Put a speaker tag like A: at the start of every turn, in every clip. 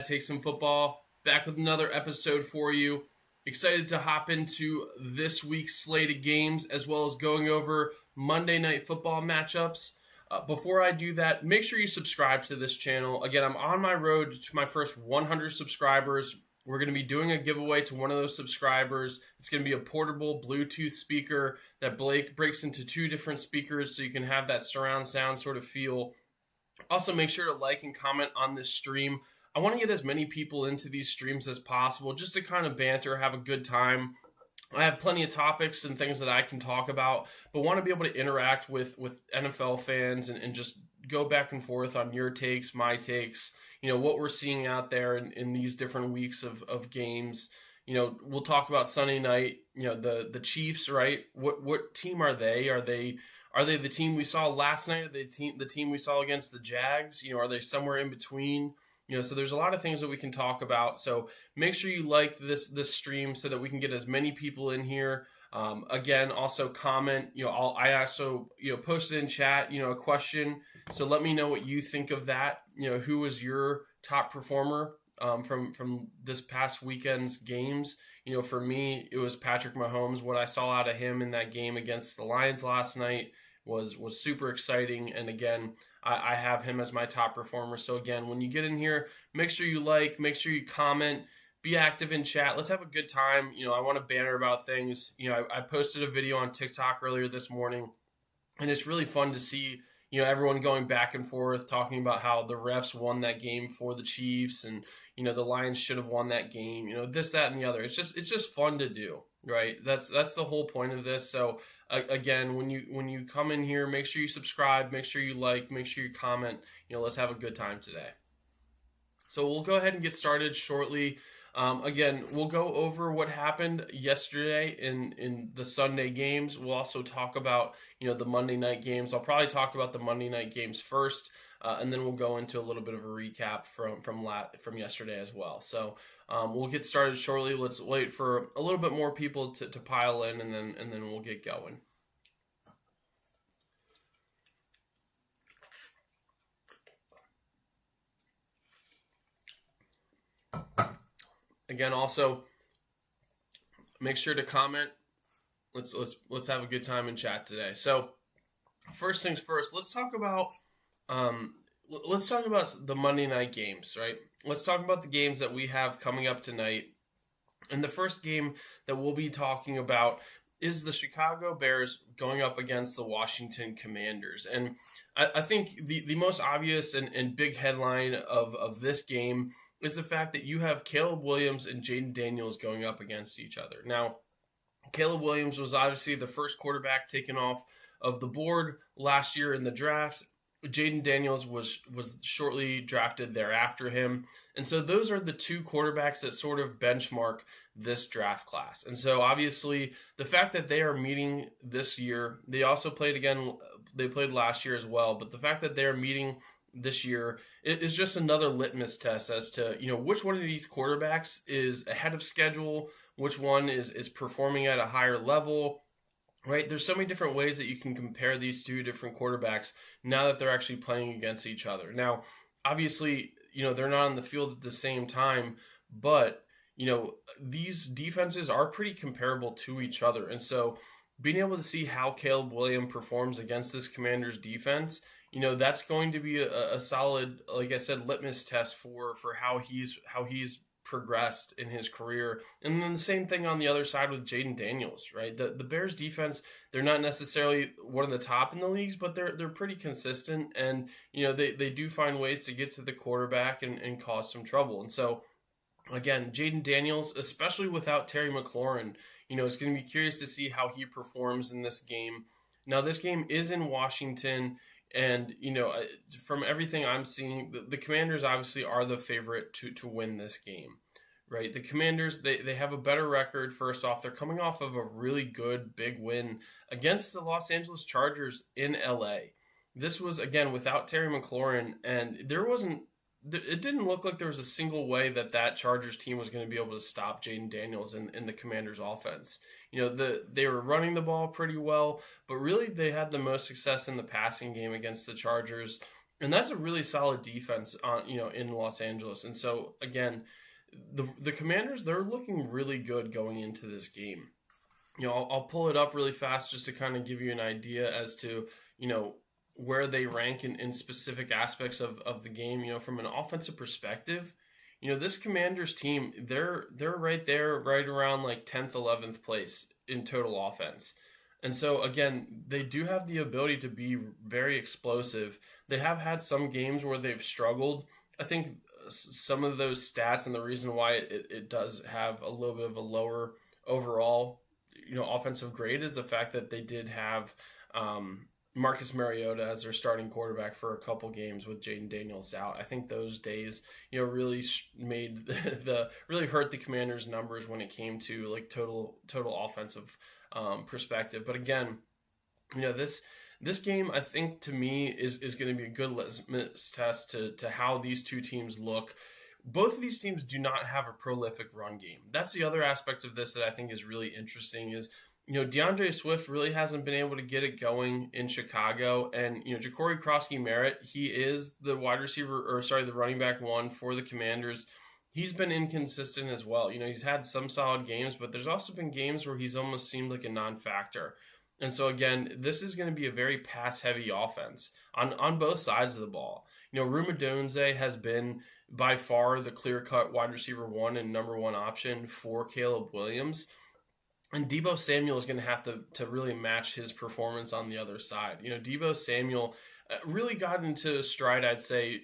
A: Take some football back with another episode for you. Excited to hop into this week's slate of games as well as going over Monday Night Football matchups. Before I do that, make sure you subscribe to this channel. Again, I'm on my road to my first 100 subscribers. We're going to be doing a giveaway to one of those subscribers. It's going to be a portable Bluetooth speaker that breaks into two different speakers so you can have that surround sound sort of feel. Also, make sure to like and comment on this stream. I want to get as many people into these streams as possible just to kind of banter, have a good time. I have plenty of topics and things that I can talk about, but want to be able to interact with NFL fans and just go back and forth on your takes, my takes, what we're seeing out there in these different weeks of games. We'll talk about Sunday night, the Chiefs, right? What team are they? Are they the team we saw last night? Are they the team we saw against the Jags? Are they somewhere in between? So there's a lot of things that we can talk about. So make sure you like this stream so that we can get as many people in here. Again, also comment. I also posted in chat a question. So let me know what you think of that. Who was your top performer from this past weekend's games? For me, it was Patrick Mahomes. What I saw out of him in that game against the Lions last night was super exciting. And again, I have him as my top performer. So again, when you get in here, make sure you like, make sure you comment, be active in chat. Let's have a good time. I want to banter about things. I posted a video on TikTok earlier this morning, and it's really fun to see, everyone going back and forth, talking about how the refs won that game for the Chiefs and, the Lions should have won that game, this, that, and the other. It's just fun to do, right? That's the whole point of this. So again, when you come in here, make sure you subscribe, make sure you like, make sure you comment, let's have a good time today. So we'll go ahead and get started shortly. Again, we'll go over what happened yesterday in the Sunday games. We'll also talk about, the Monday night games. I'll probably talk about the Monday night games first, and then we'll go into a little bit of a recap from yesterday as well. So we'll get started shortly. Let's wait for a little bit more people to pile in, and then we'll get going. Again, also make sure to comment. Let's have a good time in chat today. So first things first, let's talk about the Monday night games, right? Let's talk about the games that we have coming up tonight. And the first game that we'll be talking about is the Chicago Bears going up against the Washington Commanders. And I think the most obvious and big headline of this game is the fact that you have Caleb Williams and Jaden Daniels going up against each other. Now, Caleb Williams was obviously the first quarterback taken off of the board last year in the draft. Jaden Daniels was shortly drafted thereafter him. And so those are the two quarterbacks that sort of benchmark this draft class. And so obviously the fact that they are meeting this year, they played last year as well, but the fact that they're meeting this year is just another litmus test as to, which one of these quarterbacks is ahead of schedule, which one is performing at a higher level, right? There's so many different ways that you can compare these two different quarterbacks now that they're actually playing against each other. Now, obviously, they're not on the field at the same time, but, these defenses are pretty comparable to each other. And so being able to see how Caleb Williams performs against this Commanders defense, that's going to be a solid, like I said, litmus test for how he's progressed in his career. And then the same thing on the other side with Jaden Daniels, right? The Bears defense, they're not necessarily one of the top in the leagues, but they're pretty consistent, and they do find ways to get to the quarterback and cause some trouble. And so again, Jaden Daniels, especially without Terry McLaurin, it's going to be curious to see how he performs in this game. Now, this game is in Washington. And, from everything I'm seeing, the Commanders obviously are the favorite to win this game, right? The Commanders, they have a better record. First off, they're coming off of a really good big win against the Los Angeles Chargers in LA. This was, again, without Terry McLaurin, and it didn't look like there was a single way that Chargers team was going to be able to stop Jaden Daniels in the Commanders offense. They were running the ball pretty well, but really they had the most success in the passing game against the Chargers. And that's a really solid defense on in Los Angeles. And so again, the Commanders, they're looking really good going into this game. I'll pull it up really fast just to kind of give you an idea as to where they rank in specific aspects of the game. From an offensive perspective, this Commanders team, they're right there, right around like 10th, 11th place in total offense. And so again, they do have the ability to be very explosive. They have had some games where they've struggled. I think some of those stats and the reason why it does have a little bit of a lower overall offensive grade is the fact that they did have Marcus Mariota as their starting quarterback for a couple games with Jaden Daniels out. I think those days, really made really hurt the Commanders' numbers when it came to like total offensive perspective. But again, this game, I think, to me is going to be a good litmus test to how these two teams look. Both of these teams do not have a prolific run game. That's the other aspect of this that I think is really interesting is, DeAndre Swift really hasn't been able to get it going in Chicago. And, Ja'Cory Krosky-Merritt, he is the the running back one for the Commanders. He's been inconsistent as well. He's had some solid games, but there's also been games where he's almost seemed like a non-factor. And so, again, this is going to be a very pass-heavy offense on both sides of the ball. Rumadunze has been by far the clear-cut wide receiver one and number one option for Caleb Williams. And Deebo Samuel is going to have to really match his performance on the other side. Deebo Samuel really got into stride, I'd say,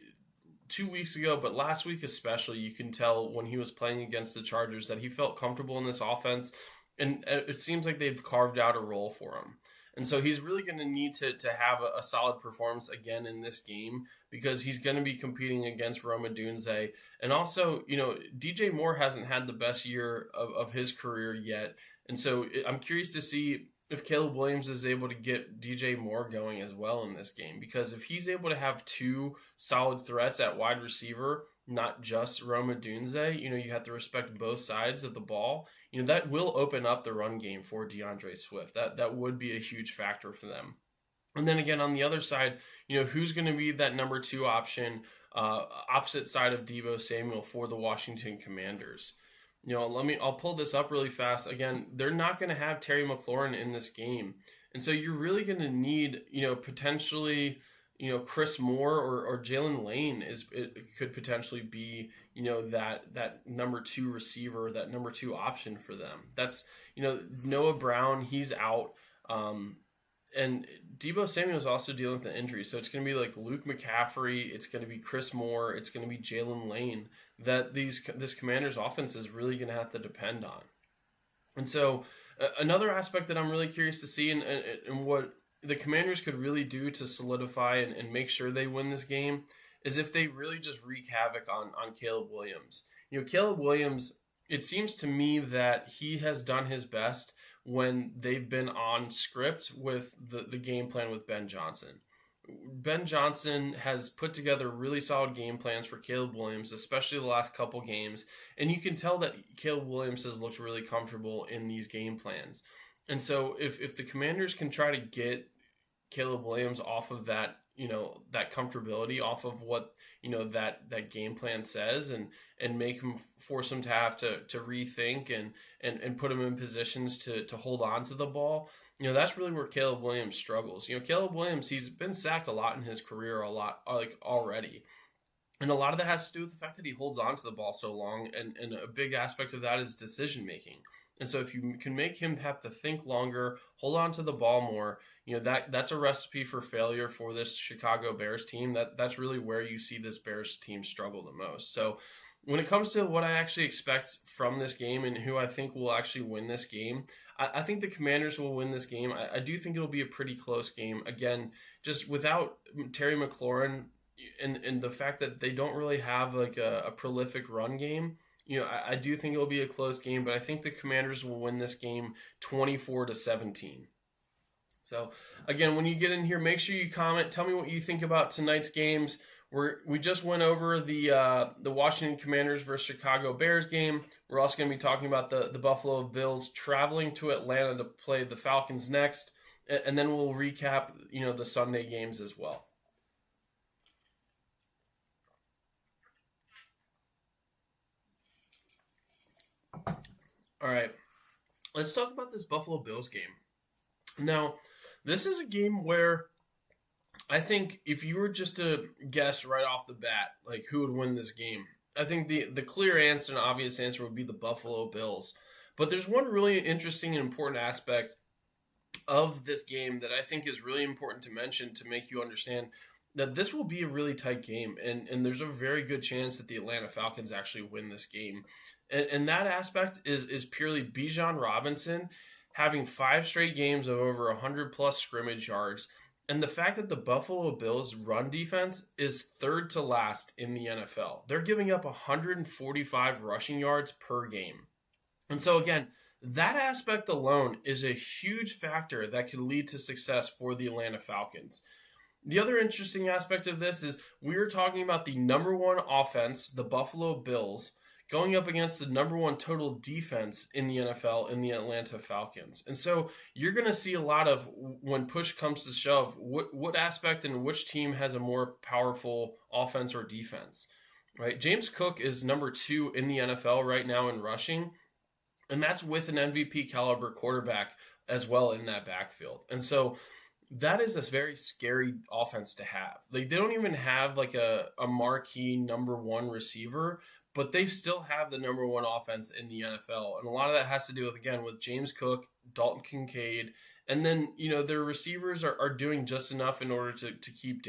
A: 2 weeks ago, but last week especially, you can tell when he was playing against the Chargers that he felt comfortable in this offense, and it seems like they've carved out a role for him. And so he's really going to need to have a solid performance again in this game because he's going to be competing against Roma Dunze. And also, DJ Moore hasn't had the best year of his career yet. And so I'm curious to see if Caleb Williams is able to get DJ Moore going as well in this game. Because if he's able to have two solid threats at wide receiver, not just Roma Dunze, you have to respect both sides of the ball. That will open up the run game for DeAndre Swift. That would be a huge factor for them. And then again, on the other side, who's going to be that number two option, opposite side of Deebo Samuel for the Washington Commanders? I'll pull this up really fast. Again, they're not going to have Terry McLaurin in this game. And so you're really going to need, potentially, Chris Moore or Jalen Lane could potentially be, that number two receiver, that number two option for them. That's, Noah Brown, he's out. And Deebo Samuel is also dealing with an injury. So it's going to be like Luke McCaffrey. It's going to be Chris Moore. It's going to be Jalen Lane that this Commanders offense is really going to have to depend on. And so another aspect that I'm really curious to see and what the Commanders could really do to solidify and make sure they win this game is if they really just wreak havoc on Caleb Williams. Caleb Williams, it seems to me that he has done his best when they've been on script with the game plan with Ben Johnson. Ben Johnson has put together really solid game plans for Caleb Williams, especially the last couple games. And you can tell that Caleb Williams has looked really comfortable in these game plans. And so if the Commanders can try to get Caleb Williams off of that, that comfortability, off of what, that game plan says and make him, force him to have to rethink and put him in positions to hold on to the ball, that's really where Caleb Williams struggles. Caleb Williams, he's been sacked a lot in his career, already. And a lot of that has to do with the fact that he holds on to the ball so long, and a big aspect of that is decision making. And so if you can make him have to think longer, hold on to the ball more, that's a recipe for failure for this Chicago Bears team. That's really where you see this Bears team struggle the most. So when it comes to what I actually expect from this game and who I think will actually win this game, I think the Commanders will win this game. I do think it'll be a pretty close game. Again, just without Terry McLaurin and the fact that they don't really have like a prolific run game, I do think it'll be a close game, but I think the Commanders will win this game 24-17. So again, when you get in here, make sure you comment. Tell me what you think about tonight's games. We just went over the Washington Commanders versus Chicago Bears game. We're also going to be talking about the Buffalo Bills traveling to Atlanta to play the Falcons next, and then we'll recap the Sunday games as well. All right, let's talk about this Buffalo Bills game. Now, this is a game where I think if you were just to guess right off the bat, like who would win this game, I think the clear answer and obvious answer would be the Buffalo Bills. But there's one really interesting and important aspect of this game that I think is really important to mention to make you understand that this will be a really tight game, and there's a very good chance that the Atlanta Falcons actually win this game. And that aspect is purely Bijan Robinson having 5 straight games of over 100 plus scrimmage yards, and the fact that the Buffalo Bills run defense is third to last in the NFL. They're giving up 145 rushing yards per game. And so again, that aspect alone is a huge factor that could lead to success for the Atlanta Falcons. The other interesting aspect of this is we are talking about the number one offense, the Buffalo Bills, going up against the number one total defense in the NFL in the Atlanta Falcons. And so you're going to see a lot of, when push comes to shove, what aspect and which team has a more powerful offense or defense, right? James Cook is number 2 in the NFL right now in rushing, and that's with an MVP caliber quarterback as well in that backfield. And so that is a very scary offense to have. Like, they don't even have like a marquee number 1 receiver, but they still have the number 1 offense in the NFL. And a lot of that has to do with, again, with James Cook, Dalton Kincaid, and then, their receivers are doing just enough in order to keep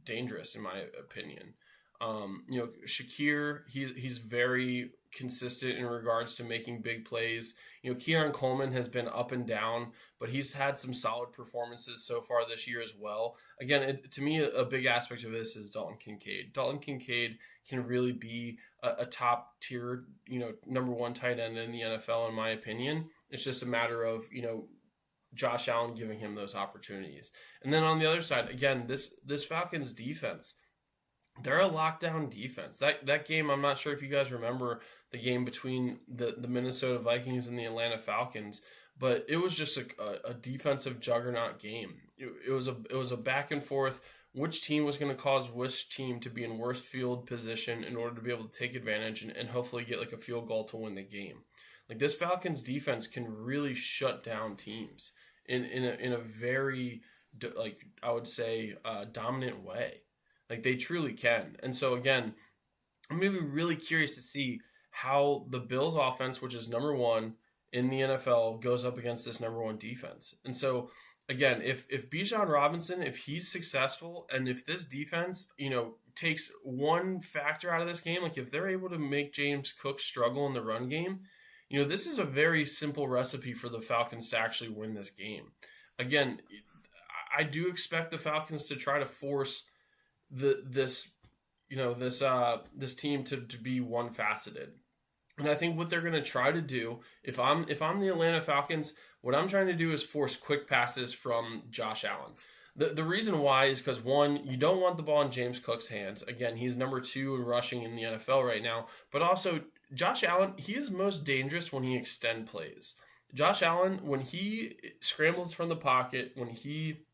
A: dangerous, in my opinion. Shakir, he's very consistent in regards to making big plays. Keon Coleman has been up and down, but he's had some solid performances so far this year as well. Again, to me, a big aspect of this is Dalton Kincaid. Dalton Kincaid can really be a top tier, number 1 tight end in the NFL, in my opinion. It's just a matter of, Josh Allen giving him those opportunities. And then on the other side, again, this Falcons defense, they're a lockdown defense. That game, I'm not sure if you guys remember the game between the Minnesota Vikings and the Atlanta Falcons, but it was just a defensive juggernaut game. It was a back and forth. Which team was going to cause which team to be in worse field position in order to be able to take advantage and hopefully get like a field goal to win the game. Like, this Falcons defense can really shut down teams in a very, like, I would say, dominant way. Like, they truly can. And so again, I'm going to be really curious to see how the Bills offense, which is number 1 in the NFL, goes up against this number 1 defense. And so again, if Bijan Robinson, if he's successful, and if this defense, takes one factor out of this game, like if they're able to make James Cook struggle in the run game, this is a very simple recipe for the Falcons to actually win this game. Again, I do expect the Falcons to try to force this team to be one-faceted. And I think what they're going to try to do, if I'm the Atlanta Falcons, what I'm trying to do is force quick passes from Josh Allen. The reason why is because, one, you don't want the ball in James Cook's hands. Again, he's number 2 in rushing in the NFL right now. But also, Josh Allen, he is most dangerous when he extend plays. Josh Allen, when he scrambles from the pocket, when he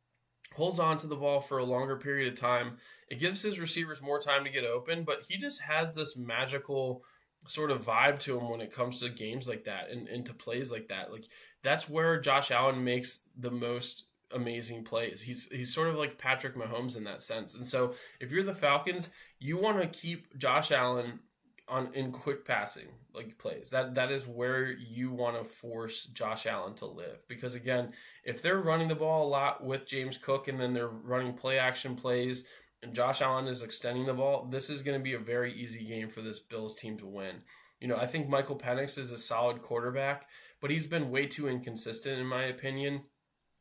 A: holds on to the ball for a longer period of time, it gives his receivers more time to get open, but he just has this magical sort of vibe to him when it comes to games like that and to plays like that. Like, that's where Josh Allen makes the most amazing plays. He's sort of like Patrick Mahomes in that sense. And so if you're the Falcons, you want to keep Josh Allen in quick passing like plays. That is where you want to force Josh Allen to live, because again, if they're running the ball a lot with James Cook and then they're running play action plays and Josh Allen is extending the ball, this is going to be a very easy game for this Bills team to win. I think Michael Penix is a solid quarterback, but he's been way too inconsistent in my opinion.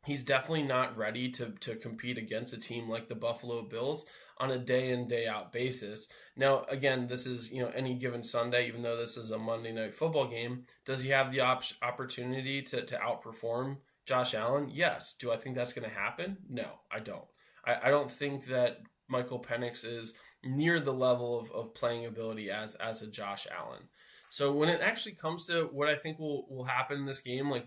A: He's definitely not ready to compete against a team like the Buffalo Bills on a day in, day out basis. Now, again, this is, any given Sunday, even though this is a Monday Night Football game, does he have the opportunity to outperform Josh Allen? Yes. Do I think that's going to happen? No, I don't. I don't think that Michael Penix is near the level of playing ability as a Josh Allen. So when it actually comes to what I think will happen in this game, like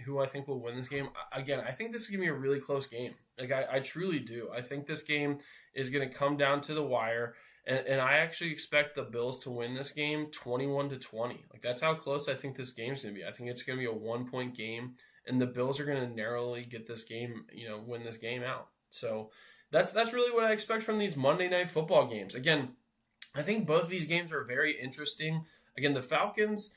A: who I think will win this game, again, I think this is going to be a really close game. Like, I truly do. I think this game is going to come down to the wire. And I actually expect the Bills to win this game 21-20. Like, that's how close I think this game's going to be. I think it's going to be a 1-point game, and the Bills are going to narrowly get this game, win this game out. So that's really what I expect from these Monday Night Football games. Again, I think both of these games are very interesting. Again, the Falcons,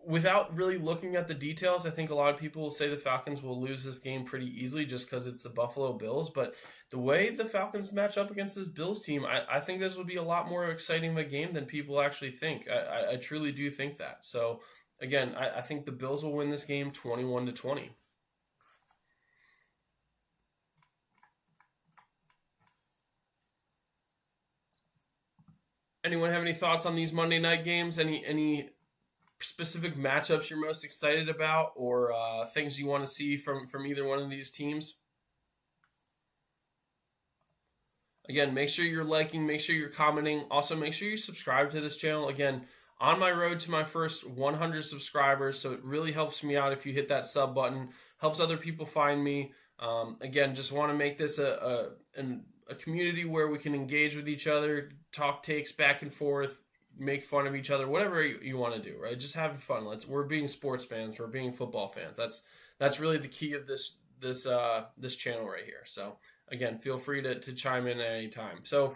A: without really looking at the details, I think a lot of people will say the Falcons will lose this game pretty easily just because it's the Buffalo Bills. But the way the Falcons match up against this Bills team, I think this will be a lot more exciting of a game than people actually think. I truly do think that. So, again, I think the Bills will win this game 21-20. Anyone have any thoughts on these Monday night games? Any specific matchups you're most excited about, or things you want to see from either one of these teams? Again, make sure you're liking, make sure you're commenting. Also, make sure you subscribe to this channel. Again, on my road to my first 100 subscribers, so it really helps me out if you hit that sub button. Helps other people find me. Again, just want to make this a community where we can engage with each other, talk takes back and forth, make fun of each other, whatever you want to do, right? Just having fun. We're being sports fans, we're being football fans. That's really the key of this channel right here. So again, feel free to chime in at any time. So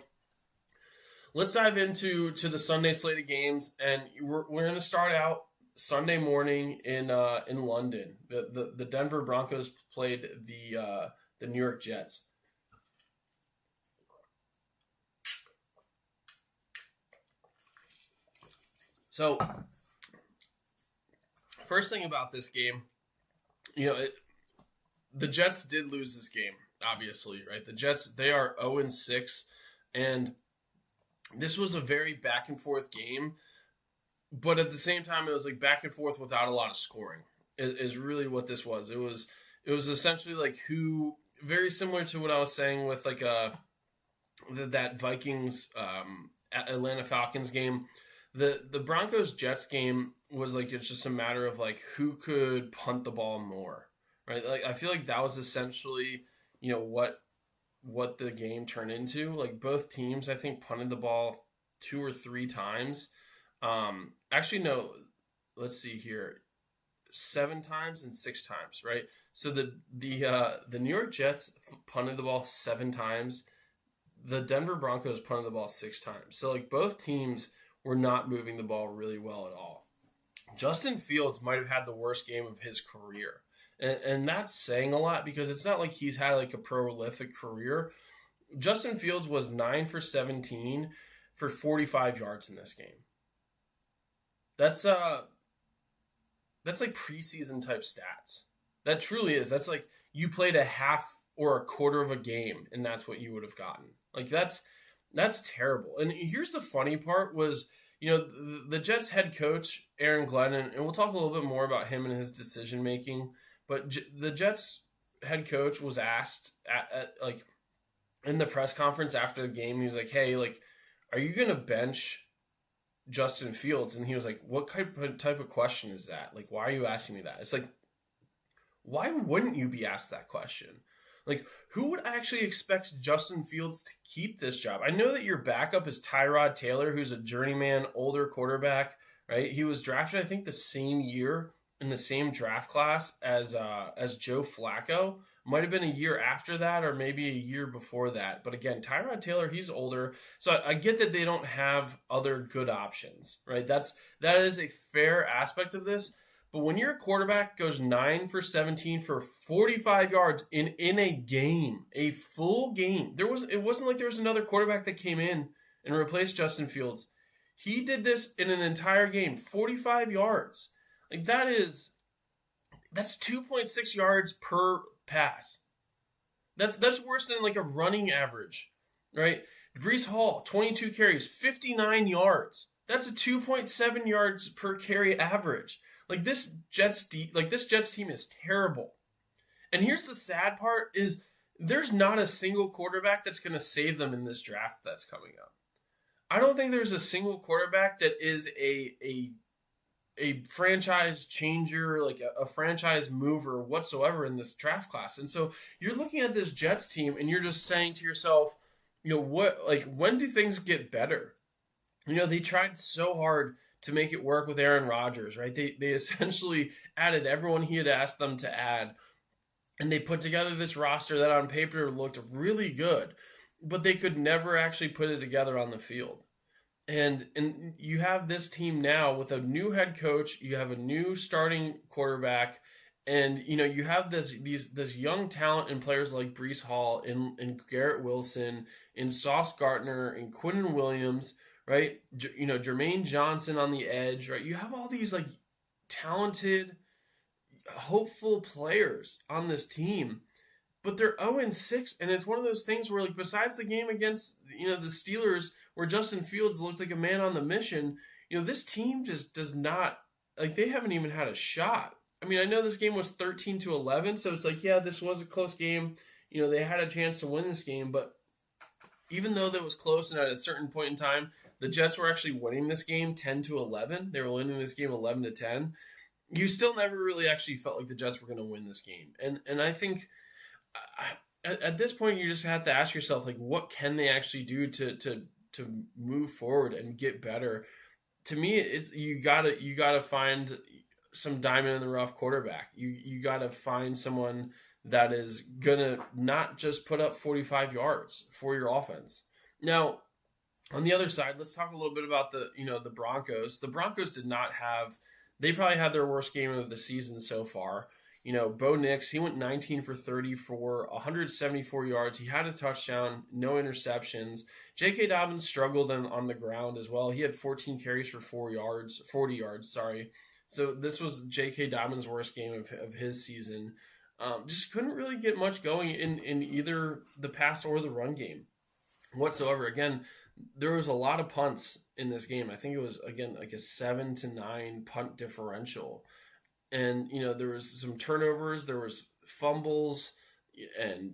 A: let's dive into the Sunday slate of games, and we're going to start out Sunday morning in London. The Denver Broncos played the New York Jets. So, first thing about this game, the Jets did lose this game, obviously, right? The Jets, they are 0-6, and this was a very back and forth game, but at the same time, it was like back and forth without a lot of scoring. Is really what this was. It was essentially like very similar to what I was saying with like that Vikings Atlanta Falcons game. The Broncos-Jets game was like, it's just a matter of like who could punt the ball more, right? Like, I feel like that was essentially, what the game turned into. Like, both teams, I think, punted the ball 2 or 3 times. Actually, no, let's see here, 7 times and 6 times, right? So the New York Jets punted the ball 7 times. The Denver Broncos punted the ball 6 times. So like both teams were not moving the ball really well at all. Justin Fields might have had the worst game of his career. And that's saying a lot because it's not like he's had like a prolific career. Justin Fields was 9 for 17 for 45 yards in this game. That's like preseason type stats. That truly is. That's like you played a half or a quarter of a game and that's what you would have gotten. Like that's terrible. And here's the funny part was, the Jets head coach, Aaron Glenn, and we'll talk a little bit more about him and his decision making, but the Jets head coach was asked at like in the press conference after the game, he was like, hey, like, are you going to bench Justin Fields? And he was like, what type of question is that? Like, why are you asking me that? It's like, why wouldn't you be asked that question? Like, who would actually expect Justin Fields to keep this job? I know that your backup is Tyrod Taylor, who's a journeyman, older quarterback, right? He was drafted, I think, the same year in the same draft class as Joe Flacco. Might have been a year after that or maybe a year before that. But again, Tyrod Taylor, he's older. So I get that they don't have other good options, right? That is a fair aspect of this. But when your quarterback goes 9 for 17 for 45 yards in a game, a full game, it wasn't like there was another quarterback that came in and replaced Justin Fields. He did this in an entire game, 45 yards. Like that's 2.6 yards per pass. That's worse than like a running average, right? Breece Hall, 22 carries, 59 yards. That's a 2.7 yards per carry average. Like this Jets team is terrible. And here's the sad part is there's not a single quarterback that's going to save them in this draft that's coming up. I don't think there's a single quarterback that is a franchise changer, like a franchise mover whatsoever in this draft class. And so you're looking at this Jets team and you're just saying to yourself, when do things get better? They tried so hard to make it work with Aaron Rodgers, right? They essentially added everyone he had asked them to add, and they put together this roster that on paper looked really good, but they could never actually put it together on the field. And you have this team now with a new head coach, you have a new starting quarterback, and you have this young talent in players like Brees Hall, in Garrett Wilson, in Sauce Gardner, in Quinnen Williams, right? Jermaine Johnson on the edge, right? You have all these like talented, hopeful players on this team, but they're 0-6, and it's one of those things where, like, besides the game against the Steelers, where Justin Fields looks like a man on the mission, this team just does not, like, they haven't even had a shot. I mean, I know this game was 13-11, so it's like, yeah, this was a close game. They had a chance to win this game, but even though that was close, and at a certain point in time, the Jets were actually winning this game 10-11. They were winning this game 11-10. You still never really actually felt like the Jets were going to win this game, and I think at this point you just have to ask yourself, like, what can they actually do to move forward and get better? To me, it's you gotta find some diamond in the rough quarterback. You gotta find someone that is gonna not just put up 45 yards for your offense. Now, on the other side, let's talk a little bit about the Broncos. The Broncos did not have. They probably had their worst game of the season so far. Bo Nix, he went 19 for 30 for 174 yards. He had a touchdown, no interceptions. J.K. Dobbins struggled on the ground as well. He had 14 carries for 40 yards, sorry. So this was J.K. Dobbins' worst game of his season. Just couldn't really get much going in either the pass or the run game whatsoever. Again, there was a lot of punts in this game. I think it was, again, like a 7-9 punt differential. And there was some turnovers, there was fumbles, and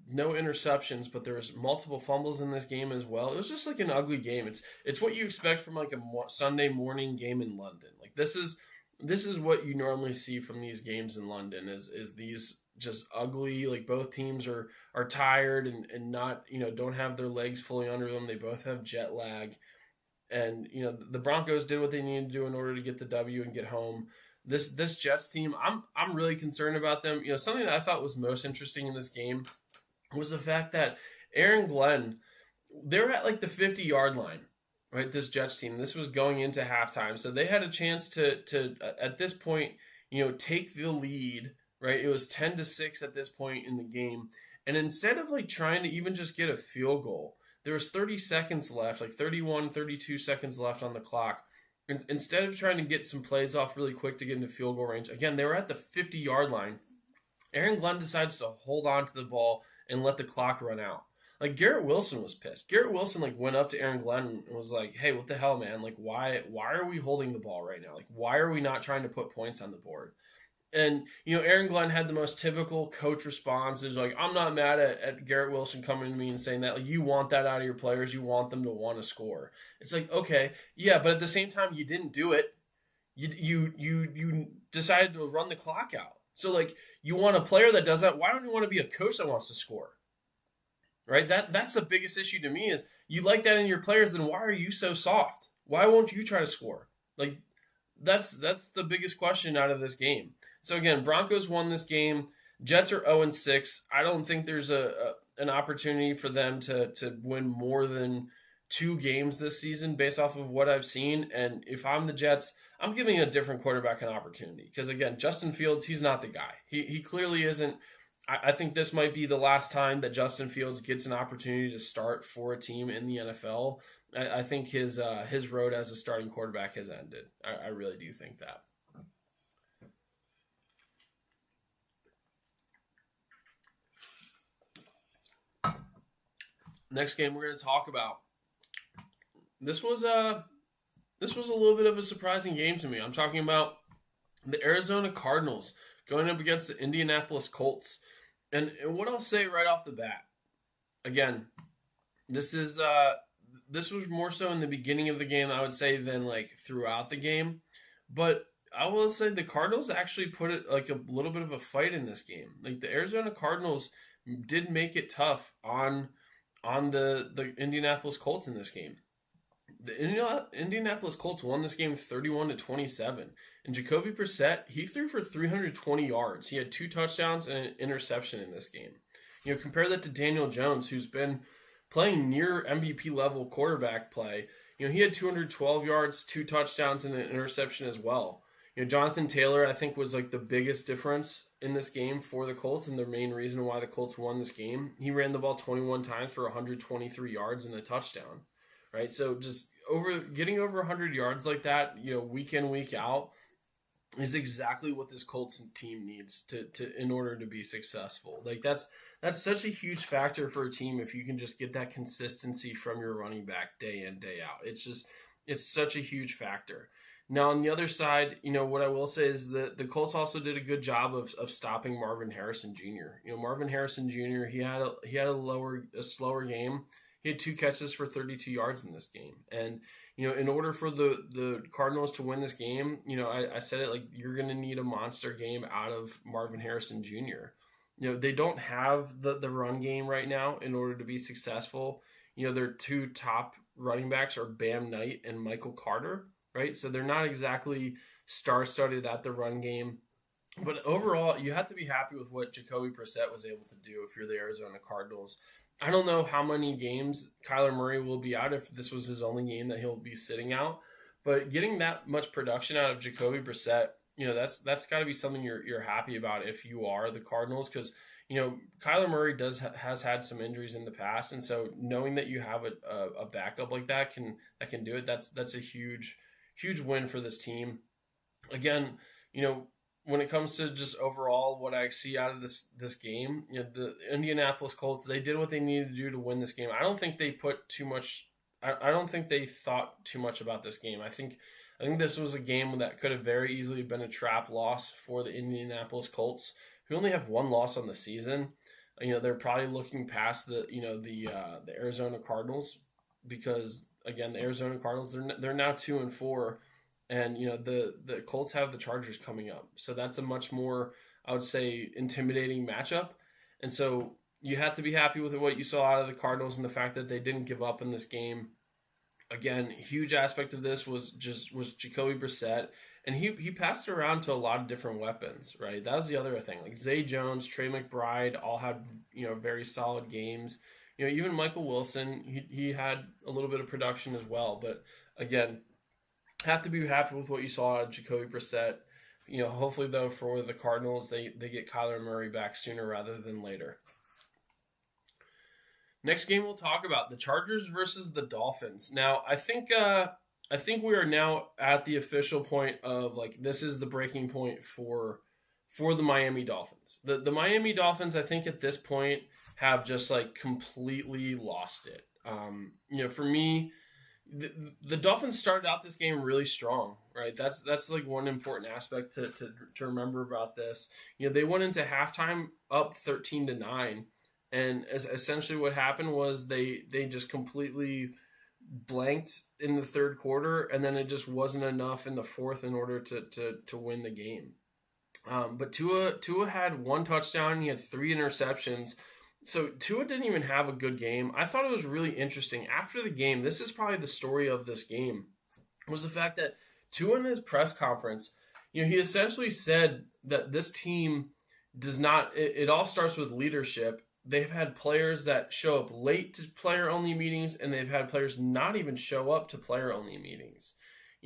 A: no interceptions, but there was multiple fumbles in this game as well. It was just like an ugly game. It's what you expect from like a Sunday morning game in London. Like this is what you normally see from these games in London is these just ugly, like both teams are tired and not, don't have their legs fully under them. They both have jet lag. And the Broncos did what they needed to do in order to get the W and get home. This Jets team, I'm really concerned about them. Something that I thought was most interesting in this game was the fact that Aaron Glenn, they're at like the 50-yard line, right? This Jets team. This was going into halftime, so they had a chance to at this point, take the lead, right? It was 10-6 at this point in the game, and instead of like trying to even just get a field goal, there was 30 seconds left, like 31, 32 seconds left on the clock. Instead of trying to get some plays off really quick to get into field goal range, again, they were at the 50-yard line. Aaron Glenn decides to hold on to the ball and let the clock run out. Like, Garrett Wilson was pissed. Garrett Wilson, like, went up to Aaron Glenn and was like, hey, what the hell, man? Like, why are we holding the ball right now? Like, why are we not trying to put points on the board? And, Aaron Glenn had the most typical coach response. Is like, I'm not mad at Garrett Wilson coming to me and saying that. Like, you want that out of your players. You want them to want to score. It's like, okay, yeah, but at the same time, you didn't do it. You decided to run the clock out. So, like, you want a player that does that. Why don't you want to be a coach that wants to score? Right? That's the biggest issue to me is you like that in your players, then why are you so soft? Why won't you try to score? Like, that's the biggest question out of this game. So again, Broncos won this game. Jets are 0-6. I don't think there's an opportunity for them to win more than 2 games this season based off of what I've seen. And if I'm the Jets, I'm giving a different quarterback an opportunity. Because again, Justin Fields, he's not the guy. He clearly isn't. I think this might be the last time that Justin Fields gets an opportunity to start for a team in the NFL. I think his road as a starting quarterback has ended. I really do think that. Next game we're going to talk about. This was a little bit of a surprising game to me. I'm talking about the Arizona Cardinals going up against the Indianapolis Colts. And what I'll say right off the bat, again, this was more so in the beginning of the game, I would say, than like throughout the game. But I will say the Cardinals actually put it like a little bit of a fight in this game. Like the Arizona Cardinals did make it tough on on the Indianapolis Colts in this game. The Indianapolis Colts won this game 31-27. And Jacoby Brissett, he threw for 320 yards. He had 2 touchdowns and an interception in this game. Compare that to Daniel Jones, who's been playing near MVP level quarterback play. He had 212 yards, 2 touchdowns, and an interception as well. Jonathan Taylor, I think, was like the biggest difference in this game for the Colts and the main reason why the Colts won this game. He ran the ball 21 times for 123 yards and a touchdown, right? So just getting over 100 yards like that, week in, week out, is exactly what this Colts team needs to in order to be successful. Like that's such a huge factor for a team if you can just get that consistency from your running back day in, day out. It's such a huge factor. Now, on the other side, what I will say is that the Colts also did a good job of stopping Marvin Harrison Jr. Marvin Harrison Jr., he had a slower game. He had 2 catches for 32 yards in this game. And, in order for the Cardinals to win this game, I said it, like, you're going to need a monster game out of Marvin Harrison Jr. They don't have the run game right now in order to be successful. Their 2 top running backs are Bam Knight and Michael Carter. Right, so they're not exactly star-studded at the run game. But overall, you have to be happy with what Jacoby Brissett was able to do if you're the Arizona Cardinals. I don't know how many games Kyler Murray will be out if this was his only game that he'll be sitting out. But getting that much production out of Jacoby Brissett, that's got to be something you're happy about if you are the Cardinals, because Kyler Murray has had some injuries in the past, and so knowing that you have a backup like that can do it, that's a huge win for this team. Again, when it comes to just overall what I see out of this game, the Indianapolis Colts, they did what they needed to do to win this game. I don't think they put too much. I don't think they thought too much about this game. I think this was a game that could have very easily been a trap loss for the Indianapolis Colts, who only have 1 loss on the season. They're probably looking past the Arizona Cardinals, because again, the Arizona Cardinals, they're now 2-4, and the Colts have the Chargers coming up, so that's a much more, I would say, intimidating matchup. And so you have to be happy with what you saw out of the Cardinals and the fact that they didn't give up in this game. Again, huge aspect of this was Jacoby Brissett, and he passed it around to a lot of different weapons, right? That was the other thing. Like Zay Jones, Trey McBride all had very solid games. Even Michael Wilson, he had a little bit of production as well. But again, have to be happy with what you saw out of Jacoby Brissett. Hopefully, though, for the Cardinals, they get Kyler Murray back sooner rather than later. Next game we'll talk about, the Chargers versus the Dolphins. Now, I think we are now at the official point of, like, this is the breaking point for the Miami Dolphins. The Miami Dolphins, I think at this point, have just like completely lost it. For me, the Dolphins started out this game really strong, right? That's like one important aspect to remember about this. They went into halftime up 13-9, and essentially what happened was they just completely blanked in the third quarter, and then it just wasn't enough in the fourth in order to win the game. But Tua had 1 touchdown, he had 3 interceptions. So Tua didn't even have a good game. I thought it was really interesting. After the game, this is probably the story of this game, was the fact that Tua in his press conference, he essentially said that this team does not, it all starts with leadership. They've had players that show up late to player-only meetings, and they've had players not even show up to player-only meetings.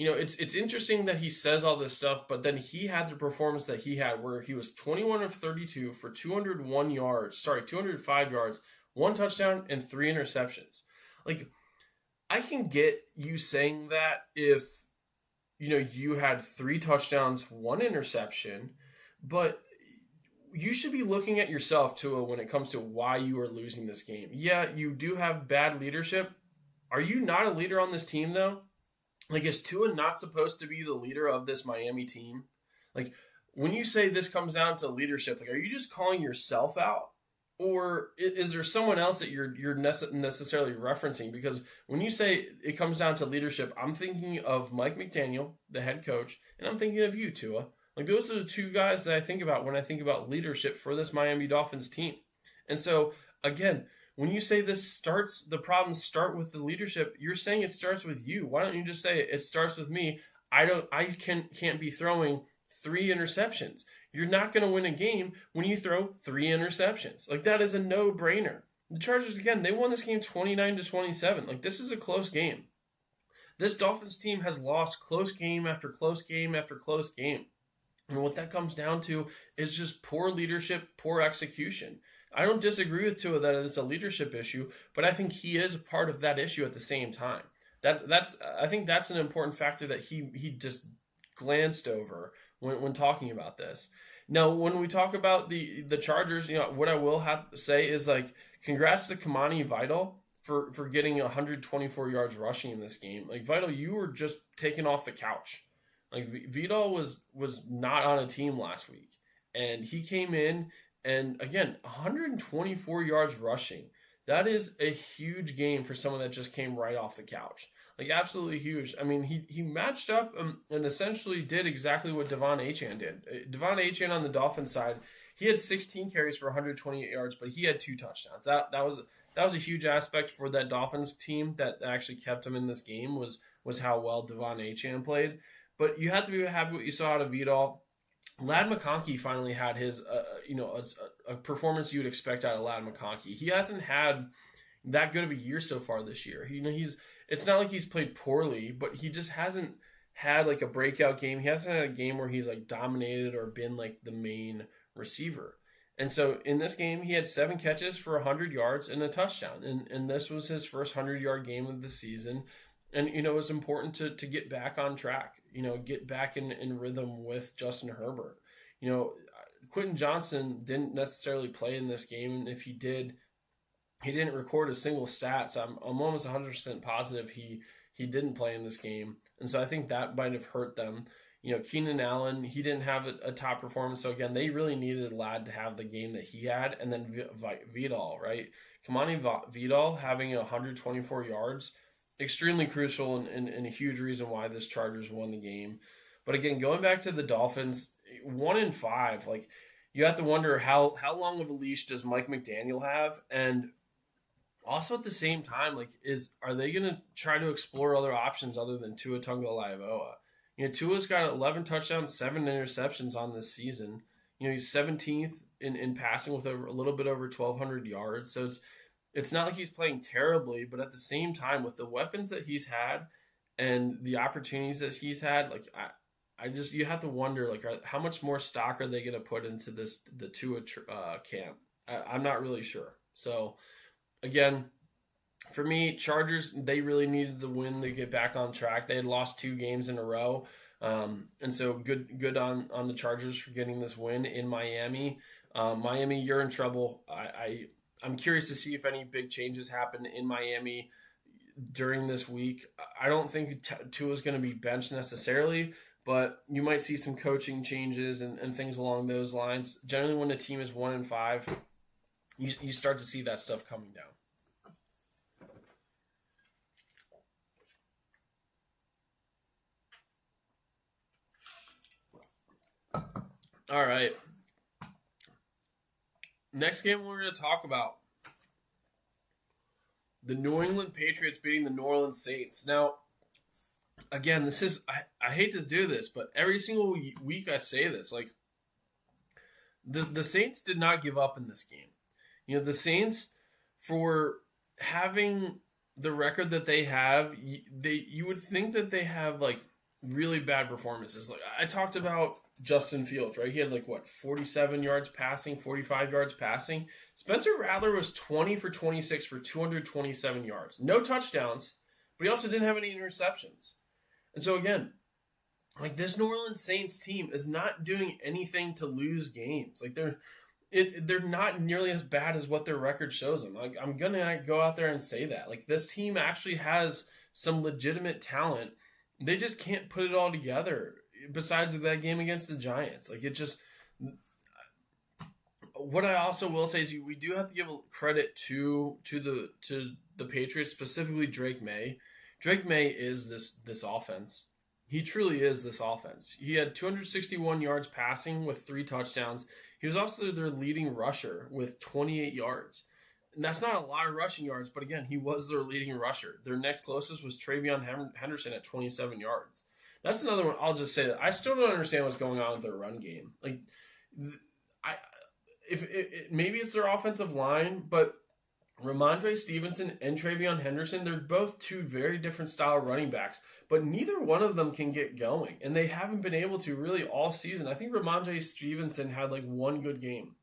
A: It's interesting that he says all this stuff, but then he had the performance that he had where he was 21 of 32 for 205 yards, 1 touchdown, and 3 interceptions. Like, I can get you saying that if, you had 3 touchdowns, 1 interception, but you should be looking at yourself, Tua, when it comes to why you are losing this game. Yeah, you do have bad leadership. Are you not a leader on this team, though? Like, is Tua not supposed to be the leader of this Miami team? Like, when you say this comes down to leadership, like, are you just calling yourself out? Or is there someone else that you're necessarily referencing? Because when you say it comes down to leadership, I'm thinking of Mike McDaniel, the head coach, and I'm thinking of you, Tua. Like, those are the 2 guys that I think about when I think about leadership for this Miami Dolphins team. And so, again, when you say the problems start with the leadership, you're saying it starts with you. Why don't you just say it starts with me? I can't be throwing 3 interceptions. You're not going to win a game when you throw 3 interceptions. Like, that is a no-brainer. The Chargers, again, they won this game 29-27. Like, this is a close game. This Dolphins team has lost close game after close game after close game. And what that comes down to is just poor leadership, poor execution. I don't disagree with Tua that it's a leadership issue, but I think he is a part of that issue at the same time. I think that's an important factor that he just glanced over when talking about this. Now, when we talk about the Chargers, what I will have to say is, like, congrats to Kamani Vidal for getting 124 yards rushing in this game. Like, Vidal, you were just taken off the couch. Like, Vidal was not on a team last week, and he came in and, again, 124 yards rushing. That is a huge game for someone that just came right off the couch. Like, absolutely huge. I mean, he matched up and essentially did exactly what Devon Achane did. Devon Achane on the Dolphins side, he had 16 carries for 128 yards, but he had 2 touchdowns. That was a huge aspect for that Dolphins team that actually kept him in this game was how well Devon Achane played. But you have to be happy what you saw out of Vidal. Lad McConkey finally had his, a performance you'd expect out of Lad McConkey. He hasn't had that good of a year so far this year. It's not like he's played poorly, but he just hasn't had like a breakout game. He hasn't had a game where he's like dominated or been like the main receiver. And so in this game, he had 7 catches for 100 yards and a touchdown. And this was his first 100-yard game of the season. And, it was important to get back on track, get back in rhythm with Justin Herbert. Quentin Johnson didn't necessarily play in this game. And if he did, he didn't record a single stat. So I'm almost 100% positive he didn't play in this game. And so I think that might have hurt them. Keenan Allen, he didn't have a top performance. So, again, they really needed Ladd to have the game that he had. And then Vidal, right? Kamani Vidal having 124 yards, extremely crucial and a huge reason why this Chargers won the game. But, again, going back to the Dolphins, 1-5, like, you have to wonder how long of a leash does Mike McDaniel have? And also at the same time, like, are they going to try to explore other options other than Tua Tagovailoa? Tua's got 11 touchdowns, 7 interceptions on this season. He's 17th in passing with a little bit over 1,200 yards. So it's not like he's playing terribly, but at the same time, with the weapons that he's had and the opportunities that he's had, like, you have to wonder, like, how much more stock are they going to put into the Tua camp? I'm not really sure. So, again, for me, Chargers, they really needed the win to get back on track. They had lost 2 games in a row. And so good on the Chargers for getting this win in Miami. Miami, you're in trouble. I'm curious to see if any big changes happen in Miami during this week. I don't think Tua's going to be benched necessarily, but you might see some coaching changes and things along those lines. Generally, when a team is 1-5, you start to see that stuff coming down. All right. Next game we're going to talk about the New England Patriots beating the New Orleans Saints. Now, again, this is I hate to do this, but every single week I say this, like, the Saints did not give up in this game. The Saints, for having the record that they have, you would think that they have like really bad performances. Like, I talked about Justin Fields, right? He had 47 yards passing, 45 yards passing. Spencer Rattler was 20 for 26 for 227 yards. No touchdowns, but he also didn't have any interceptions. And so, again, like, this New Orleans Saints team is not doing anything to lose games. Like, they're not nearly as bad as what their record shows them. Like, I'm going to go out there and say that. Like, this team actually has some legitimate talent. They just can't put it all together. Besides that game against the Giants, like, it just. What I also will say is we do have to give credit to the Patriots, specifically Drake May. Drake May is this offense. He truly is this offense. He had 261 yards passing with 3 touchdowns. He was also their leading rusher with 28 yards. And that's not a lot of rushing yards, but again, he was their leading rusher. Their next closest was Travion Henderson at 27 yards. That's another one. I'll just say that I still don't understand what's going on with their run game. Like, I if maybe it's their offensive line, but Ramondre Stevenson and Travion Henderson, they're both two very different style running backs, but neither one of them can get going, and they haven't been able to really all season. I think Ramondre Stevenson had like one good game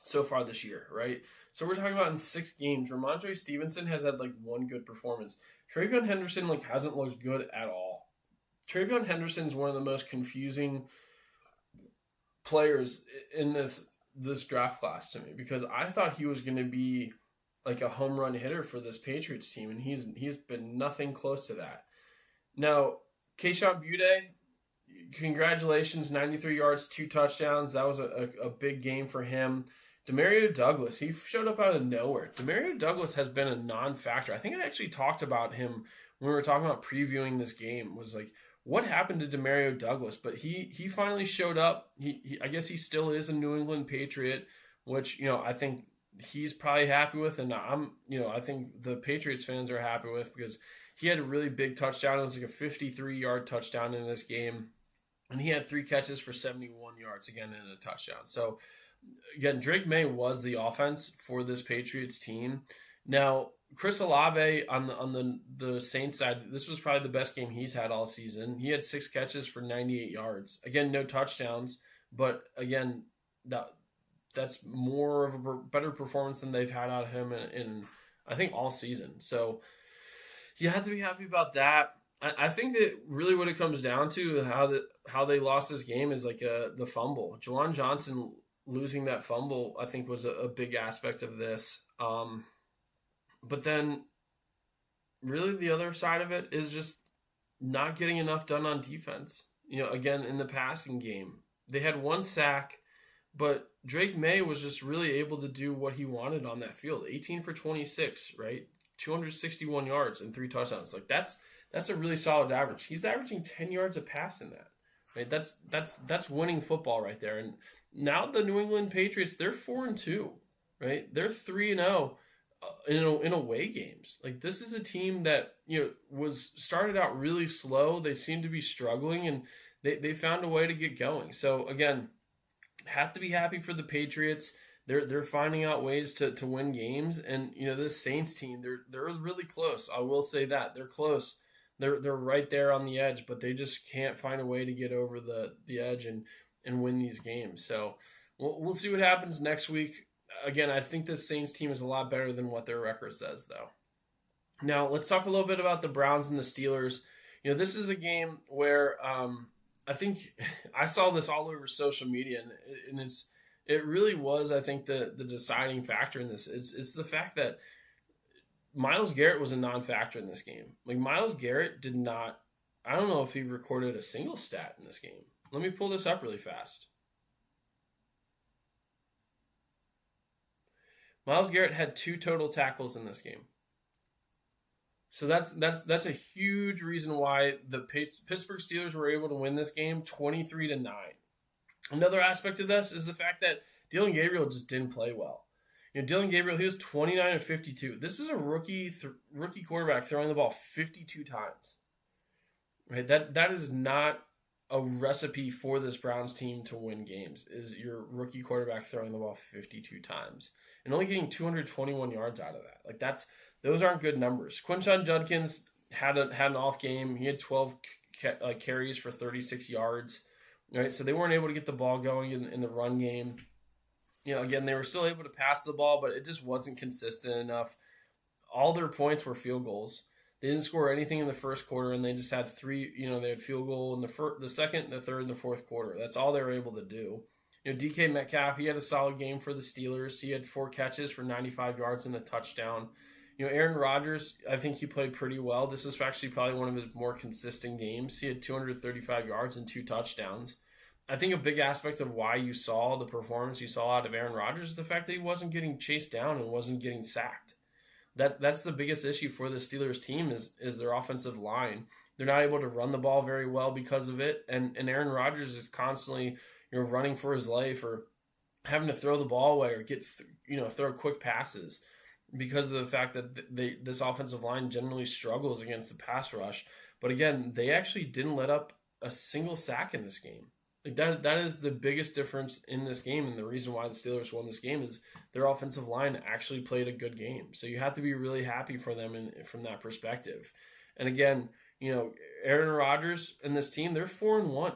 A: so far this year, right? So we're talking about in 6 games, Ramondre Stevenson has had like one good performance. Travion Henderson like hasn't looked good at all. Travion Henderson is one of the most confusing players in this draft class to me, because I thought he was going to be like a home run hitter for this Patriots team, and he's been nothing close to that. Now, Kayshon Boutte, congratulations, 93 yards, 2 touchdowns. That was a big game for him. Demario Douglas, he showed up out of nowhere. Demario Douglas has been a non-factor. I think I actually talked about him when we were talking about previewing this game, was like, what happened to Demario Douglas? But he finally showed up. He I guess he still is a New England Patriot, which, I think he's probably happy with, and I think the Patriots fans are happy with, because he had a really big touchdown. It was like a 53-yard touchdown in this game, and he had 3 catches for 71 yards, again, in a touchdown. So, again, Drake May was the offense for this Patriots team. Now, Chris Olave on the Saints side, this was probably the best game he's had all season. He had 6 catches for 98 yards. Again, no touchdowns, but again, that's more of a better performance than they've had out of him in I think all season. So you have to be happy about that. I think that really what it comes down to, how they lost this game, is like the fumble. Jawan Johnson losing that fumble, I think, was a big aspect of this. But then really the other side of it is just not getting enough done on defense. Again, in the passing game, they had 1 sack, but Drake May was just really able to do what he wanted on that field. 18 for 26, right? 261 yards and 3 touchdowns. Like that's a really solid average. He's averaging 10 yards a pass in that. Right? That's winning football right there. And now the New England Patriots, they're 4-2, right? They're 3-0 in away games. Like, this is a team that was started out really slow. They seem to be struggling, and they found a way to get going. So again, have to be happy for the Patriots. They're finding out ways to win games, and this Saints team, they're really close. I will say that they're close. They're right there on the edge, but they just can't find a way to get over the edge and win these games. So we'll see what happens next week. Again, I think this Saints team is a lot better than what their record says, though. Now, let's talk a little bit about the Browns and the Steelers. This is a game where I think I saw this all over social media, and it really was, I think, the deciding factor in this. It's the fact that Myles Garrett was a non-factor in this game. Like, Myles Garrett did not, I don't know if he recorded a single stat in this game. Let me pull this up really fast. Myles Garrett had 2 total tackles in this game. So that's a huge reason why the Pittsburgh Steelers were able to win this game 23-9. Another aspect of this is the fact that Dillon Gabriel just didn't play well. Dillon Gabriel, he was 29-52. This is a rookie quarterback throwing the ball 52 times. Right? That is not a recipe for this Browns team to win games, is your rookie quarterback throwing the ball 52 times and only getting 221 yards out of that. Like, those aren't good numbers. Quinshon Judkins had an off game. He had 12 carries for 36 yards. Right? So they weren't able to get the ball going in the run game. Again, they were still able to pass the ball, but it just wasn't consistent enough. All their points were field goals. They didn't score anything in the first quarter, and they just had 3. They had field goal in the second, the third, and the fourth quarter. That's all they were able to do. DK Metcalf, he had a solid game for the Steelers. He had 4 catches for 95 yards and a touchdown. Aaron Rodgers, I think he played pretty well. This is actually probably one of his more consistent games. He had 235 yards and 2 touchdowns. I think a big aspect of why you saw the performance you saw out of Aaron Rodgers is the fact that he wasn't getting chased down and wasn't getting sacked. That's the biggest issue for the Steelers team is their offensive line. They're not able to run the ball very well because of it, and Aaron Rodgers is constantly running for his life or having to throw the ball away or throw quick passes. because of the fact that this offensive line generally struggles against the pass rush. But again, they actually didn't let up a single sack in this game. Like that is the biggest difference in this game, and the reason why the Steelers won this game is their offensive line actually played a good game. So you have to be really happy for them from that perspective. And again, Aaron Rodgers and this team, they're 4-1.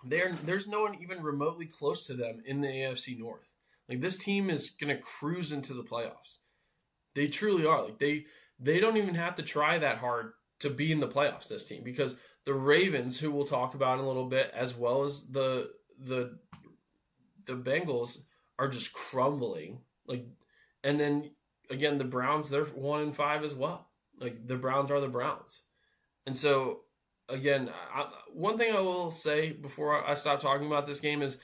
A: There's no one even remotely close to them in the AFC North. Like this team is gonna cruise into the playoffs. They truly are. Like they don't even have to try that hard to be in the playoffs. This team, because the Ravens, who we'll talk about in a little bit, as well as the Bengals, are just crumbling. Like, and then again, the Browns, they're 1-5 as well. Like the Browns are the Browns, and so again, one thing I will say before I stop talking about this game is,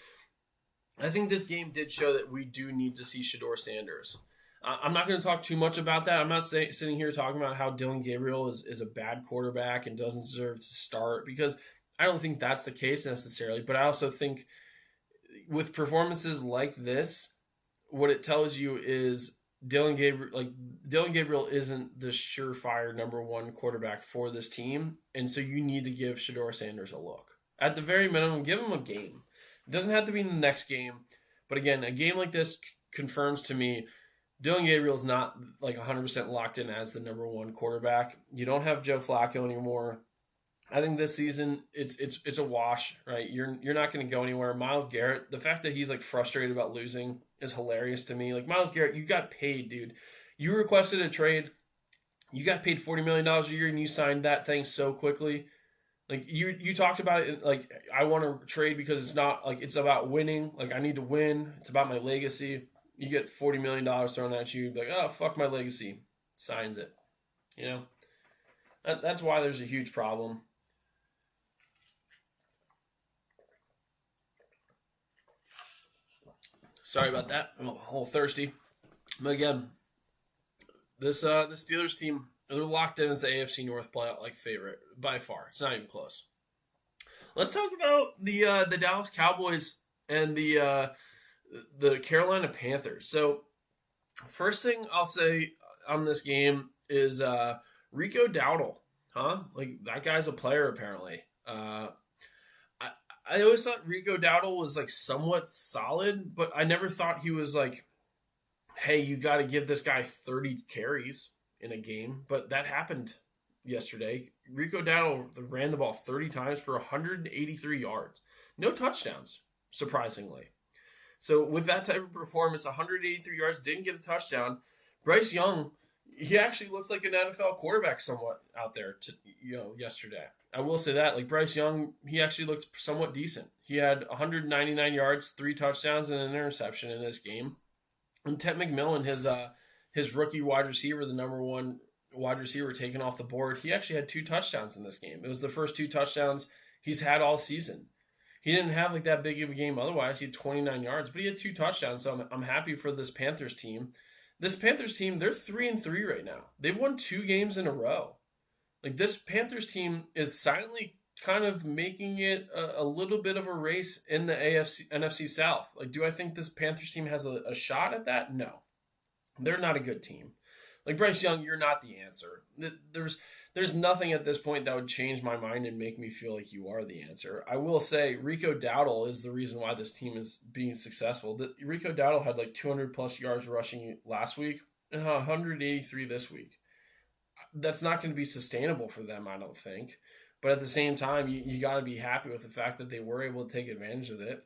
A: I think this game did show that we do need to see Shedeur Sanders. I'm not going to talk too much about that. I'm not sitting here talking about how Dylan Gabriel is a bad quarterback and doesn't deserve to start, because I don't think that's the case necessarily. But I also think with performances like this, what it tells you is Dylan Gabriel isn't the surefire number one quarterback for this team, and so you need to give Shedeur Sanders a look. At the very minimum, give him a game. It doesn't have to be in the next game, but again, a game like this confirms to me Dylan Gabriel's not like 100% locked in as the number one quarterback. You don't have Joe Flacco anymore. I think this season it's a wash, right? You're not going to go anywhere. Myles Garrett, the fact that he's like frustrated about losing is hilarious to me. Like, Myles Garrett, you got paid, dude. You requested a trade. You got paid $40 million a year, and you signed that thing so quickly. Like, you talked about it, like, I want to trade because it's not like it's about winning. Like, I need to win. It's about my legacy. You get $40 million thrown at you, like, oh, fuck my legacy. Signs it. That's why there's a huge problem. Sorry about that. I'm a little thirsty. But again, the Steelers team, they're locked in as the AFC North playoff favorite by far. It's not even close. Let's talk about the Dallas Cowboys and the Carolina Panthers. So, first thing I'll say on this game is Rico Dowdle, huh? Like, that guy's a player apparently. I always thought Rico Dowdle was like somewhat solid, but I never thought he was like, hey, you got to give this guy 30 carries in a game. But that happened yesterday. Rico Dowdle ran the ball 30 times for 183 yards. No touchdowns, surprisingly. So with that type of performance, 183 yards, didn't get a touchdown. Bryce Young, he actually looks like an NFL quarterback somewhat out there yesterday. I will say that. Like, Bryce Young, he actually looked somewhat decent. He had 199 yards, 3 touchdowns, and an interception in this game. And Ted McMillan, his rookie wide receiver, the number one wide receiver taken off the board, he actually had 2 touchdowns in this game. It was the first 2 touchdowns he's had all season. He didn't have like that big of a game otherwise. He had 29 yards, but he had 2 touchdowns, so I'm happy for this Panthers team. This Panthers team, they're 3-3 right now. They've won 2 games in a row. Like, this Panthers team is silently kind of making it a little bit of a race in the NFC South. Like, do I think this Panthers team has a shot at that? No. They're not a good team. Like, Bryce Young, you're not the answer. There's nothing at this point that would change my mind and make me feel like you are the answer. I will say Rico Dowdle is the reason why this team is being successful. Rico Dowdle had like 200-plus yards rushing last week and 183 this week. That's not going to be sustainable for them, I don't think. But at the same time, you got to be happy with the fact that they were able to take advantage of it.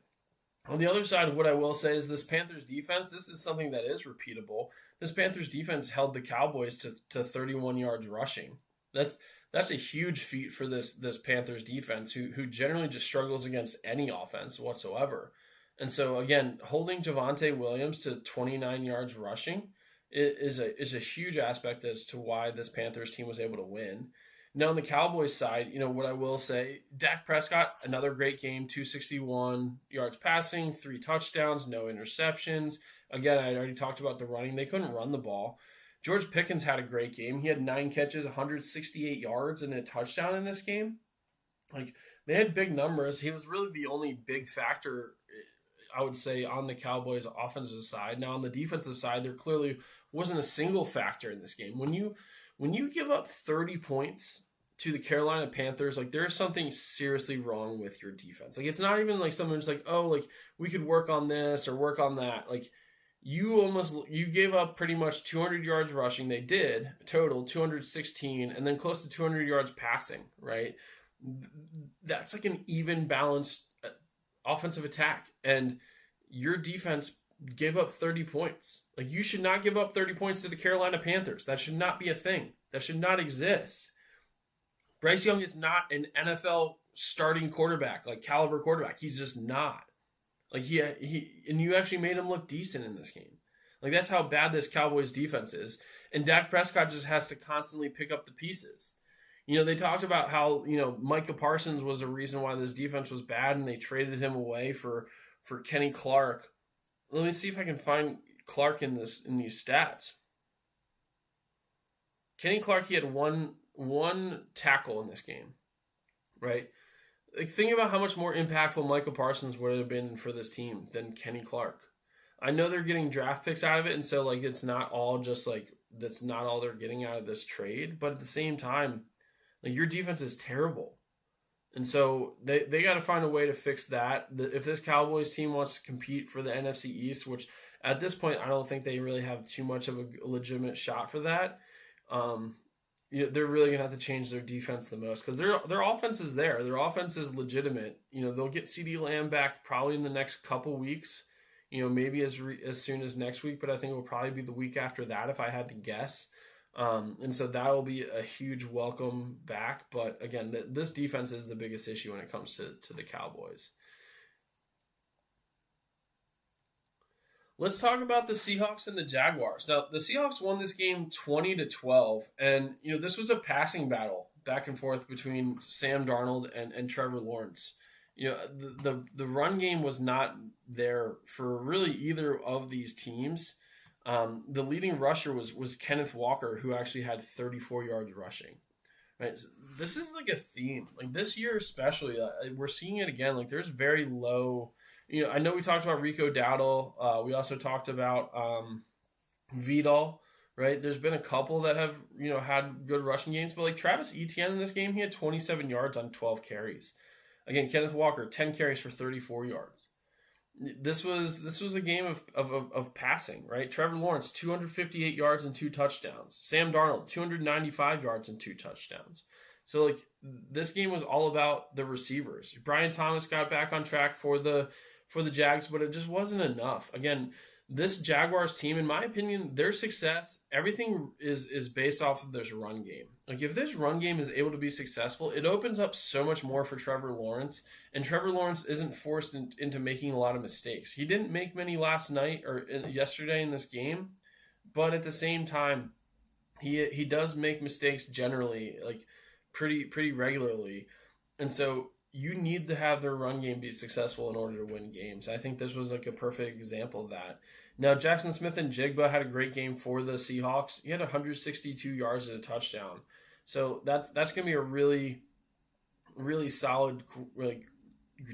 A: On the other side, what I will say is this Panthers defense, this is something that is repeatable. This Panthers defense held the Cowboys to 31 yards rushing. That's a huge feat for this Panthers defense, who generally just struggles against any offense whatsoever. And so, again, holding Javonte Williams to 29 yards rushing is a huge aspect as to why this Panthers team was able to win. Now, on the Cowboys side, what I will say, Dak Prescott, another great game, 261 yards passing, 3 touchdowns, no interceptions. Again, I already talked about the running. They couldn't run the ball. George Pickens had a great game. He had 9 catches, 168 yards, and a touchdown in this game. Like, they had big numbers. He was really the only big factor, I would say, on the Cowboys' offensive side. Now, on the defensive side, they're clearly wasn't a single factor in this game. When you give up 30 points to the Carolina Panthers, like there's something seriously wrong with your defense. Like it's not even like someone's like, oh, like we could work on this or work on that. Like you gave up pretty much 200 yards rushing. They did total 216, and then close to 200 yards passing. Right, that's like an even balanced offensive attack, and your defense gave up 30 points. Like you should not give up 30 points to the Carolina Panthers. That should not be a thing. That should not exist. Bryce Young is not an NFL starting quarterback, like caliber quarterback. He's just not. Like he and you actually made him look decent in this game. Like that's how bad this Cowboys defense is. And Dak Prescott just has to constantly pick up the pieces. They talked about how, Micah Parsons was the reason why this defense was bad and they traded him away for Kenny Clark. Let me see if I can find Clark in these stats. Kenny Clark, he had one tackle in this game, right? Like think about how much more impactful Michael Parsons would have been for this team than Kenny Clark. I know they're getting draft picks out of it, and so like it's not all just like that's not all they're getting out of this trade, but at the same time, like your defense is terrible. And so they got to find a way to fix that. If this Cowboys team wants to compete for the NFC East, which at this point I don't think they really have too much of a legitimate shot for that, they're really going to have to change their defense the most because their offense is there. Their offense is legitimate. They'll get CeeDee Lamb back probably in the next couple weeks, maybe as soon as next week, but I think it will probably be the week after that if I had to guess. And so that will be a huge welcome back. But again, this defense is the biggest issue when it comes to the Cowboys. Let's talk about the Seahawks and the Jaguars. Now, the Seahawks won this game 20-12, and this was a passing battle back and forth between Sam Darnold and Trevor Lawrence. The run game was not there for really either of these teams. The leading rusher was Kenneth Walker, who actually had 34 yards rushing. Right, so this is like a theme. Like this year especially, we're seeing it again. Like there's very low. I know we talked about Rico Dowdle. We also talked about Vidal. Right, there's been a couple that have had good rushing games, but like Travis Etienne in this game, he had 27 yards on 12 carries. Again, Kenneth Walker 10 carries for 34 yards. This was a game of passing, right? Trevor Lawrence, 258 yards and 2 touchdowns. Sam Darnold, 295 yards and 2 touchdowns. So, like, this game was all about the receivers. Brian Thomas got back on track for the Jags, but it just wasn't enough. Again, this Jaguars team, in my opinion, their success, everything is based off of this run game. Like, if this run game is able to be successful, it opens up so much more for Trevor Lawrence, and Trevor Lawrence isn't forced into making a lot of mistakes. He didn't make many last night or yesterday in this game, but at the same time, he does make mistakes generally, like pretty regularly, and so you need to have their run game be successful in order to win games. I think this was like a perfect example of that. Now, Jackson Smith and Jigba had a great game for the Seahawks. He had 162 yards and a touchdown. So that's going to be a really, really solid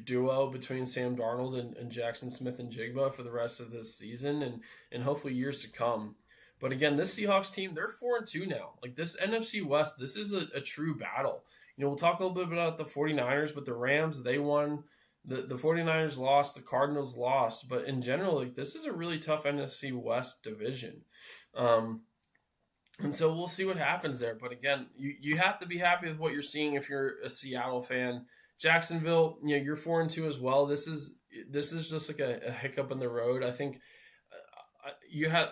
A: duo between Sam Darnold and Jackson Smith and Jigba for the rest of this season and hopefully years to come. But again, this Seahawks team, they're 4-2 now. Like this NFC West, this is a true battle. We'll talk a little bit about the 49ers, but the Rams, they won. The 49ers lost. The Cardinals lost. But in general, like this is a really tough NFC West division. And so we'll see what happens there. But again, you have to be happy with what you're seeing if you're a Seattle fan. Jacksonville, you're 4-2 as well. This is just like a hiccup in the road. I think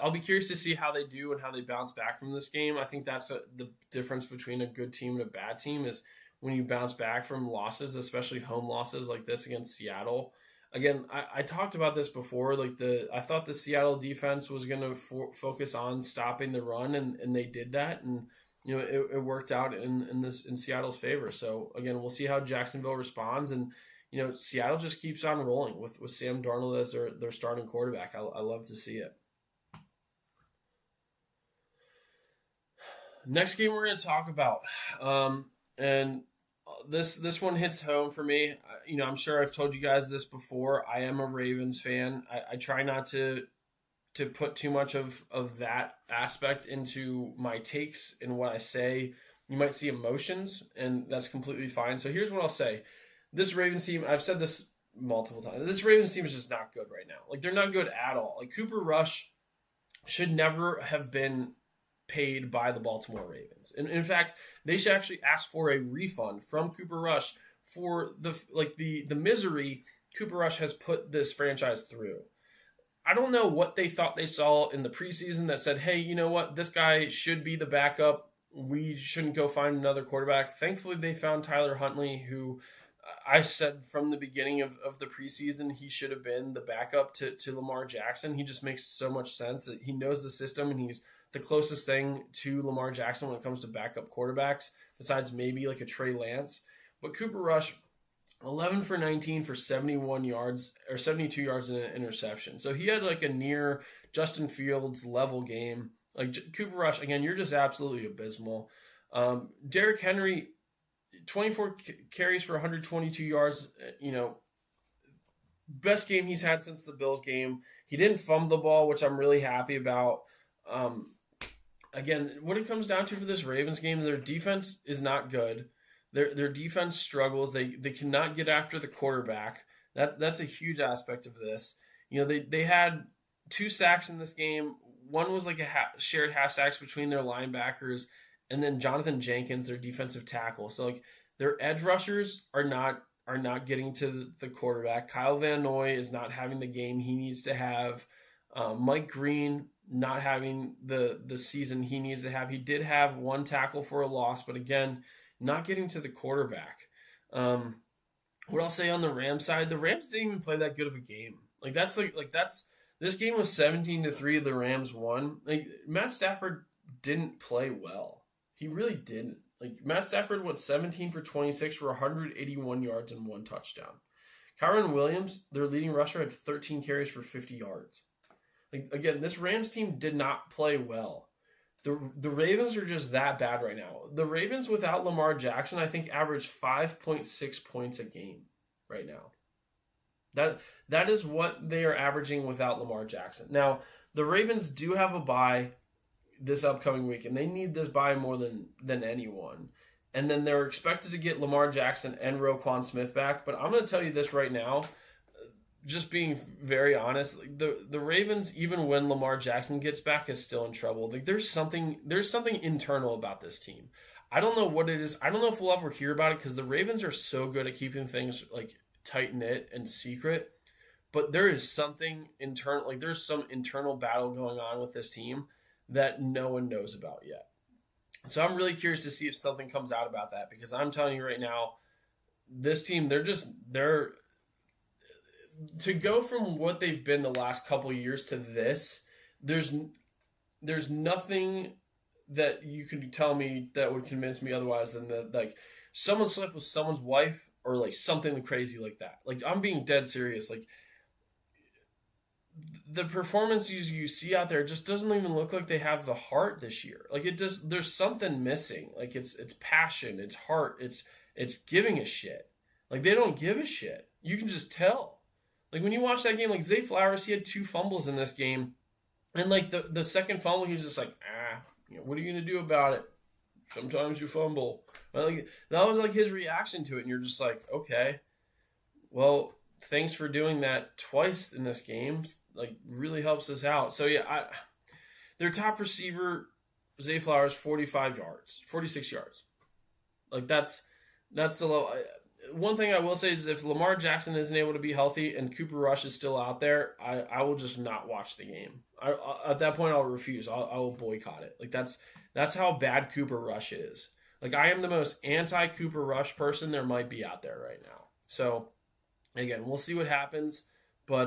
A: I'll be curious to see how they do and how they bounce back from this game. I think that's the difference between a good team and a bad team is when you bounce back from losses, especially home losses like this against Seattle. Again, I talked about this before. Like I thought the Seattle defense was going to focus on stopping the run, and they did that, and it worked out in Seattle's favor. So again, we'll see how Jacksonville responds, and Seattle just keeps on rolling with Sam Darnold as their starting quarterback. I love to see it. Next game we're going to talk about, and this one hits home for me. I'm sure I've told you guys this before. I am a Ravens fan. I try not to to put too much of that aspect into my takes and what I say. You might see emotions, and that's completely fine. So here's what I'll say. This Ravens team, I've said this multiple times, this Ravens team is just not good right now. Like, they're not good at all. Like, Cooper Rush should never have been paid by the Baltimore Ravens. And in fact, they should actually ask for a refund from Cooper Rush for the misery Cooper Rush has put this franchise through. I don't know what they thought they saw in the preseason that said, hey, you know what? This guy should be the backup. We shouldn't go find another quarterback. Thankfully, they found Tyler Huntley, who I said from the beginning of the preseason he should have been the backup to Lamar Jackson. He just makes so much sense. That he knows the system, and he's the closest thing to Lamar Jackson when it comes to backup quarterbacks, besides maybe like a Trey Lance. But Cooper Rush, 11 for 19 for 71 yards or 72 yards in an interception. So he had like a near Justin Fields level game. Like Cooper Rush, again, you're just absolutely abysmal. Derrick Henry, 24 carries for 122 yards, best game he's had since the Bills game. He didn't fumble the ball, which I'm really happy about. Again, what it comes down to for this Ravens game, their defense is not good. Their defense struggles. They cannot get after the quarterback. That's a huge aspect of this. They had 2 sacks in this game. One was like a shared half sacks between their linebackers, and then Jonathan Jenkins, their defensive tackle. So like their edge rushers are not getting to the quarterback. Kyle Van Noy is not having the game he needs to have. Mike Green not having the season he needs to have. He did have 1 tackle for a loss, but again, not getting to the quarterback. What I'll say on the Rams side, the Rams didn't even play that good of a game. This game was 17-3. The Rams won. Like, Matt Stafford didn't play well. He really didn't. Like, Matt Stafford went 17 for 26 for 181 yards and 1 touchdown. Kyron Williams, their leading rusher, had 13 carries for 50 yards. Like, again, this Rams team did not play well. The Ravens are just that bad right now. The Ravens without Lamar Jackson, I think, average 5.6 points a game right now. That is what they are averaging without Lamar Jackson. Now, the Ravens do have a bye this upcoming week, and they need this bye more than anyone. And then they're expected to get Lamar Jackson and Roquan Smith back. But I'm going to tell you this right now, just being very honest, the Ravens, even when Lamar Jackson gets back, is still in trouble. Like, there's something internal about this team. I don't know what it is. I don't know if we'll ever hear about it, because the Ravens are so good at keeping things like tight-knit and secret, but there is something internal, like there's some internal battle going on with this team that no one knows about yet. So I'm really curious to see if something comes out about that, because I'm telling you right now, this team, they're to go from what they've been the last couple of years to this, there's nothing that you could tell me that would convince me otherwise than that, like, someone slept with someone's wife or like something crazy like that. Like, I'm being dead serious. Like, the performances you see out there just doesn't even look like they have the heart this year. Like, there's something missing. Like, it's passion, it's heart, it's giving a shit. Like, they don't give a shit. You can just tell. Like, when you watch that game, like Zay Flowers, he had 2 fumbles in this game. And like the second fumble, he was just like, what are you going to do about it? Sometimes you fumble. But like, that was like his reaction to it. And you're just like, okay, well, thanks for doing that twice in this game. Like, really helps us out. So yeah, their top receiver, Zay Flowers, 46 yards. Like, that's the low. One thing I will say is, if Lamar Jackson isn't able to be healthy and Cooper Rush is still out there, I will just not watch the game. At that point, I'll refuse. I will boycott it. Like, that's how bad Cooper Rush is. Like, I am the most anti-Cooper Rush person there might be out there right now. So, again, we'll see what happens. But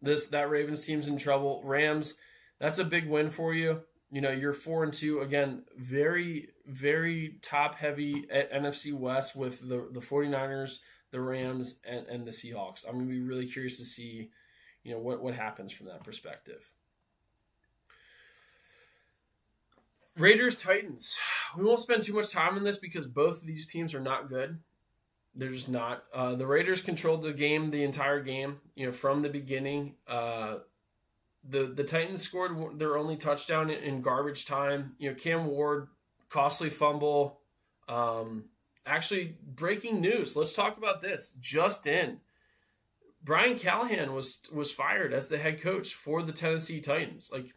A: that Ravens team's in trouble. Rams, that's a big win for you. You're 4-2. Again, very, very top-heavy at NFC West with the 49ers, the Rams, and the Seahawks. I'm going to be really curious to see, what happens from that perspective. Raiders, Titans. We won't spend too much time on this because both of these teams are not good. They're just not. The Raiders controlled the game the entire game, from the beginning. The Titans scored their only touchdown in garbage time. Cam Ward, costly fumble. Actually, breaking news. Let's talk about this. Just in, Brian Callahan was fired as the head coach for the Tennessee Titans. Like,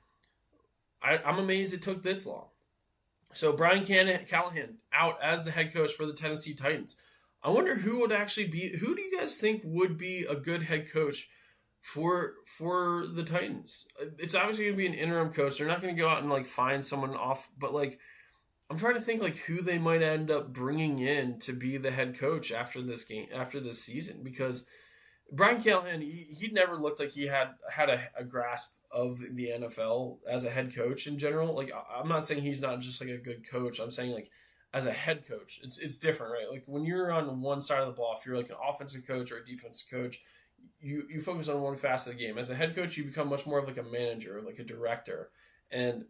A: I'm amazed it took this long. So Brian Callahan out as the head coach for the Tennessee Titans. I wonder who would actually be. Who do you guys think would be a good head coach for the Titans? It's obviously going to be an interim coach. They're not going to go out and like find someone off, but like I'm trying to think like who they might end up bringing in to be the head coach after this season, because Brian Callahan, he never looked like he had a grasp of the NFL as a head coach in general. Like, I'm not saying he's not just like a good coach. I'm saying like as a head coach, it's different, right? Like when you're on one side of the ball, if you're like an offensive coach or a defensive coach, you focus on one facet of the game. As a head coach, you become much more of like a manager, like a director, and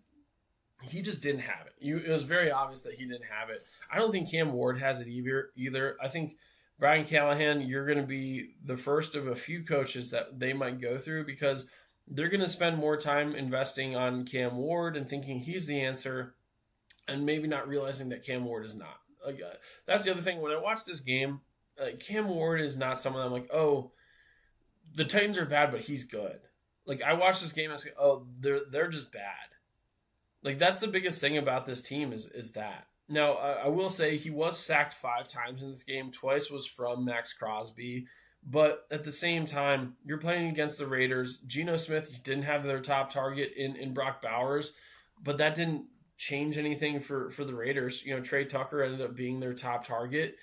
A: he just didn't have it. It was very obvious that he didn't have it. I don't think Cam Ward has it either. I think Brian Callahan, you're going to be the first of a few coaches that they might go through, because they're going to spend more time investing on Cam Ward and thinking he's the answer, and maybe not realizing that Cam Ward is not. Like, that's the other thing. When I watch this game, Cam Ward is not someone I'm like, oh, the Titans are bad, but he's good. Like, I watch this game and I say, oh, they're just bad. Like, that's the biggest thing about this team is that. Now, I will say he was sacked 5 times in this game. Twice was from Max Crosby. But at the same time, you're playing against the Raiders. Geno Smith didn't have their top target in Brock Bowers, but that didn't change anything for the Raiders. Trey Tucker ended up being their top target.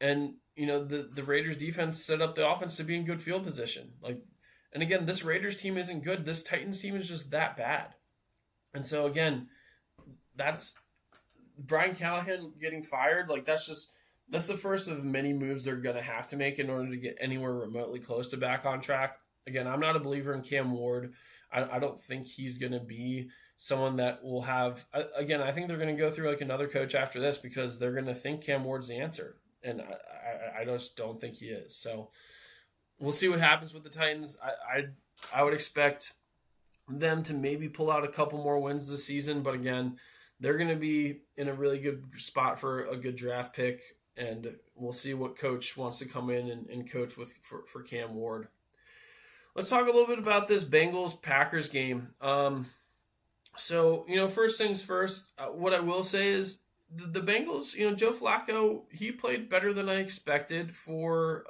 A: And, the Raiders defense set up the offense to be in good field position. And again, this Raiders team isn't good. This Titans team is just that bad. And so, again, that's Brian Callahan getting fired. Like, that's the first of many moves they're going to have to make in order to get anywhere remotely close to back on track. Again, I'm not a believer in Cam Ward. I don't think he's going to be someone that will have – again, I think they're going to go through like another coach after this, because they're going to think Cam Ward's the answer. And I just don't think he is. So we'll see what happens with the Titans. I would expect them to maybe pull out a couple more wins this season. But again, they're going to be in a really good spot for a good draft pick. And we'll see what coach wants to come in and coach for Cam Ward. Let's talk a little bit about this Bengals-Packers game. So, first things first, what I will say is the Bengals, Joe Flacco, he played better than I expected for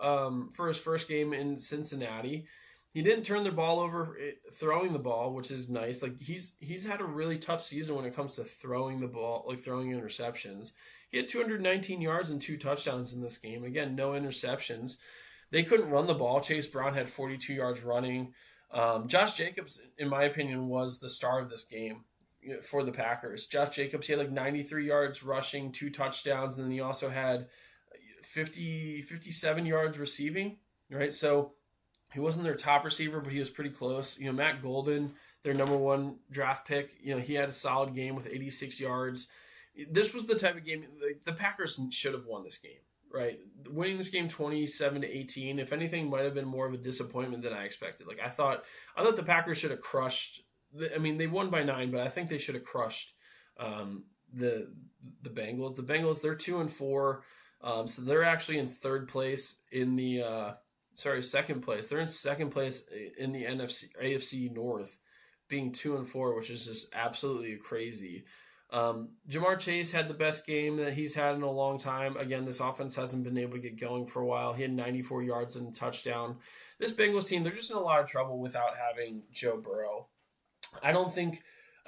A: his first game in Cincinnati. He didn't turn the ball over throwing the ball, which is nice. Like, he's had a really tough season when it comes to throwing the ball, like throwing interceptions. He had 219 yards and 2 touchdowns in this game. Again, no interceptions. They couldn't run the ball. Chase Brown had 42 yards running. Josh Jacobs, in my opinion, was the star of this game for the Packers. Josh Jacobs, he had like 93 yards rushing, 2 touchdowns, and then he also had 57 yards receiving, right? So he wasn't their top receiver, but he was pretty close. Matt Golden, their number 1 draft pick, he had a solid game with 86 yards. This was the type of game the Packers should have won this game, right? Winning this game 27-18, if anything, might have been more of a disappointment than I expected. Like, I thought the Packers should have crushed. They won by 9, but I think they should have crushed the Bengals. The Bengals, they're 2-4, so they're actually in third place in the second place. They're in second place in the AFC North, being 2-4, which is just absolutely crazy. Jamar Chase had the best game that he's had in a long time. Again, this offense hasn't been able to get going for a while. He had 94 yards and a touchdown. This Bengals team, they're just in a lot of trouble without having Joe Burrow. I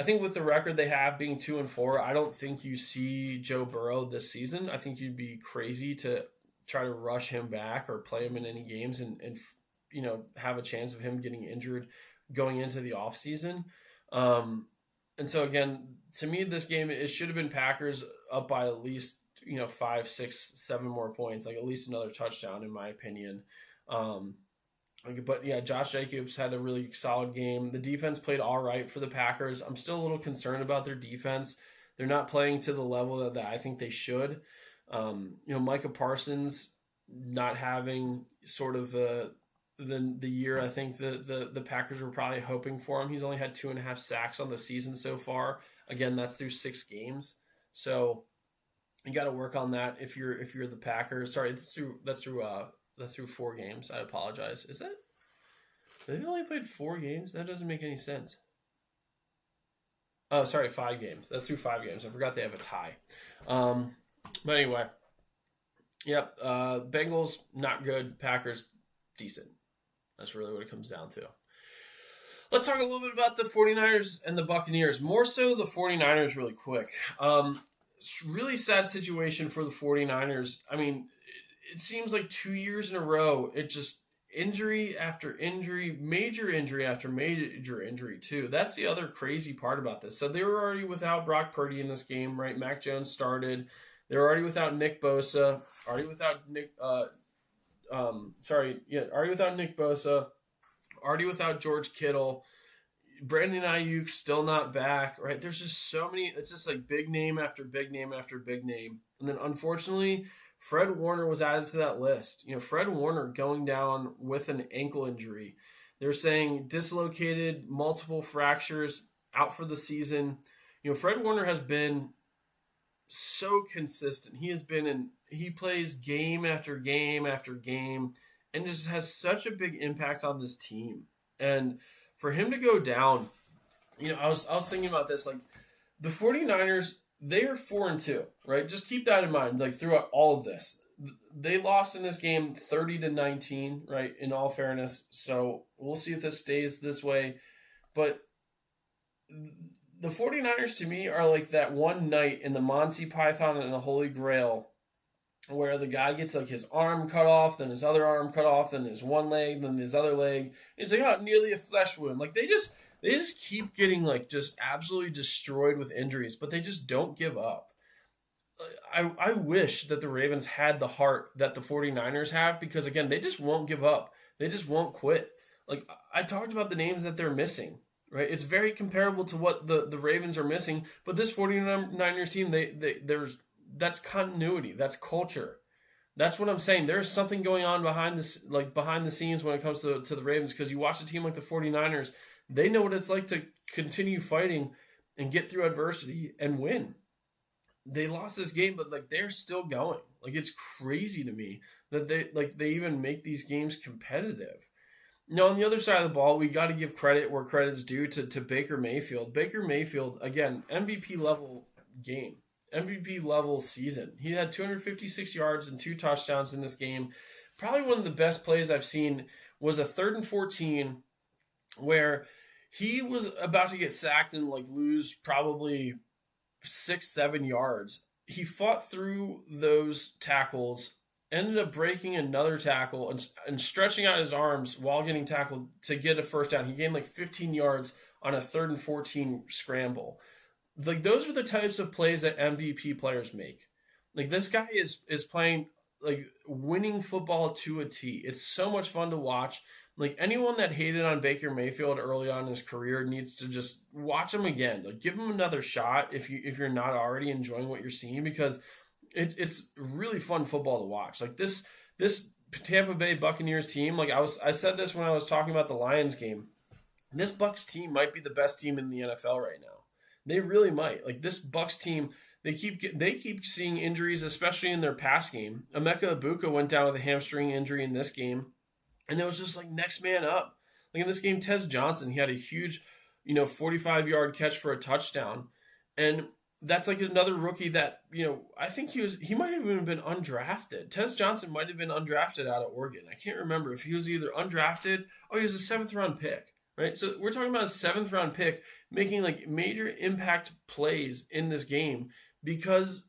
A: think with the record they have being 2-4, I don't think you see Joe Burrow this season. I think you'd be crazy to try to rush him back or play him in any games and have a chance of him getting injured going into the offseason. And so, again, to me, this game, it should have been Packers up by at least, 5, 6, 7 more points, like at least another touchdown, in my opinion. But, yeah, Josh Jacobs had a really solid game. The defense played all right for the Packers. I'm still a little concerned about their defense. They're not playing to the level that I think they should. Micah Parsons not having sort of the than the year I think the Packers were probably hoping for him. He's only had 2.5 sacks on the season so far. Again, that's through 6 games. So you got to work on that if you're the Packers. Sorry, that's through 4 games. I apologize. Is that they only played 4 games? That doesn't make any sense. Oh, sorry, 5 games. That's through 5 games. I forgot they have a tie. But anyway, yep. Bengals not good. Packers decent. That's really what it comes down to. Let's talk a little bit about the 49ers and the Buccaneers. More so the 49ers really quick. It's a really sad situation for the 49ers. I mean, it seems like 2 years in a row, it just injury after injury, major injury after major injury too. That's the other crazy part about this. So they were already without Brock Purdy in this game, right? Mac Jones started. They were already without Nick Bosa. Already without Nick Bosa. Already without George Kittle. Brandon Ayuk still not back, right? There's just so many. It's just like big name after big name after big name. And then unfortunately, Fred Warner was added to that list. Fred Warner going down with an ankle injury. They're saying dislocated, multiple fractures, out for the season. Fred Warner has been so consistent. He plays game after game after game and just has such a big impact on this team. And for him to go down, I was thinking about this, like the 49ers, they are 4-2, right? Just keep that in mind, like throughout all of this. They lost in this game 30-19, right? In all fairness. So we'll see if this stays this way. But the 49ers to me are like that one night in the Monty Python and the Holy Grail where the guy gets like his arm cut off, then his other arm cut off, then his one leg, then his other leg. It's like, oh, nearly a flesh wound. Like they just keep getting like just absolutely destroyed with injuries, but they just don't give up. I wish that the Ravens had the heart that the 49ers have, because again, they just won't give up. They just won't quit. Like I talked about the names that they're missing, right? It's very comparable to what the Ravens are missing, but this 49ers team, that's continuity, that's culture. That's what I'm saying. There's something going on behind the scenes when it comes to the Ravens, because you watch a team like the 49ers, they know what it's like to continue fighting and get through adversity and win. They lost this game, but like they're still going. Like it's crazy to me that they even make these games competitive. Now, on the other side of the ball, we got to give credit where credit's due to Baker Mayfield. Baker Mayfield, again, MVP level game. MVP level season. He had 256 yards and 2 touchdowns in this game. Probably one of the best plays I've seen was a 3rd and 14 where he was about to get sacked and like lose probably 6-7 yards. He fought through those tackles, ended up breaking another tackle and stretching out his arms while getting tackled to get a first down. He gained like 15 yards on a 3rd and 14 scramble. Like those are the types of plays that MVP players make. Like this guy is playing like winning football to a T. It's so much fun to watch. Like anyone that hated on Baker Mayfield early on in his career needs to just watch him again. Like give him another shot if you're not already enjoying what you're seeing, because it's really fun football to watch. Like this Tampa Bay Buccaneers team, like I said this when I was talking about the Lions game. This Bucs team might be the best team in the NFL right now. They really might. Like this Bucs team, they keep seeing injuries, especially in their pass game. Emeka Ibuka went down with a hamstring injury in this game, and it was just like next man up. Like in this game, Tez Johnson, he had a huge, 45-yard catch for a touchdown, and that's like another rookie that I think he might have even been undrafted. Tez Johnson might have been undrafted out of Oregon. I can't remember if he was either undrafted or he was a 7th-round pick. Right, so we're talking about a 7th-round pick making like major impact plays in this game because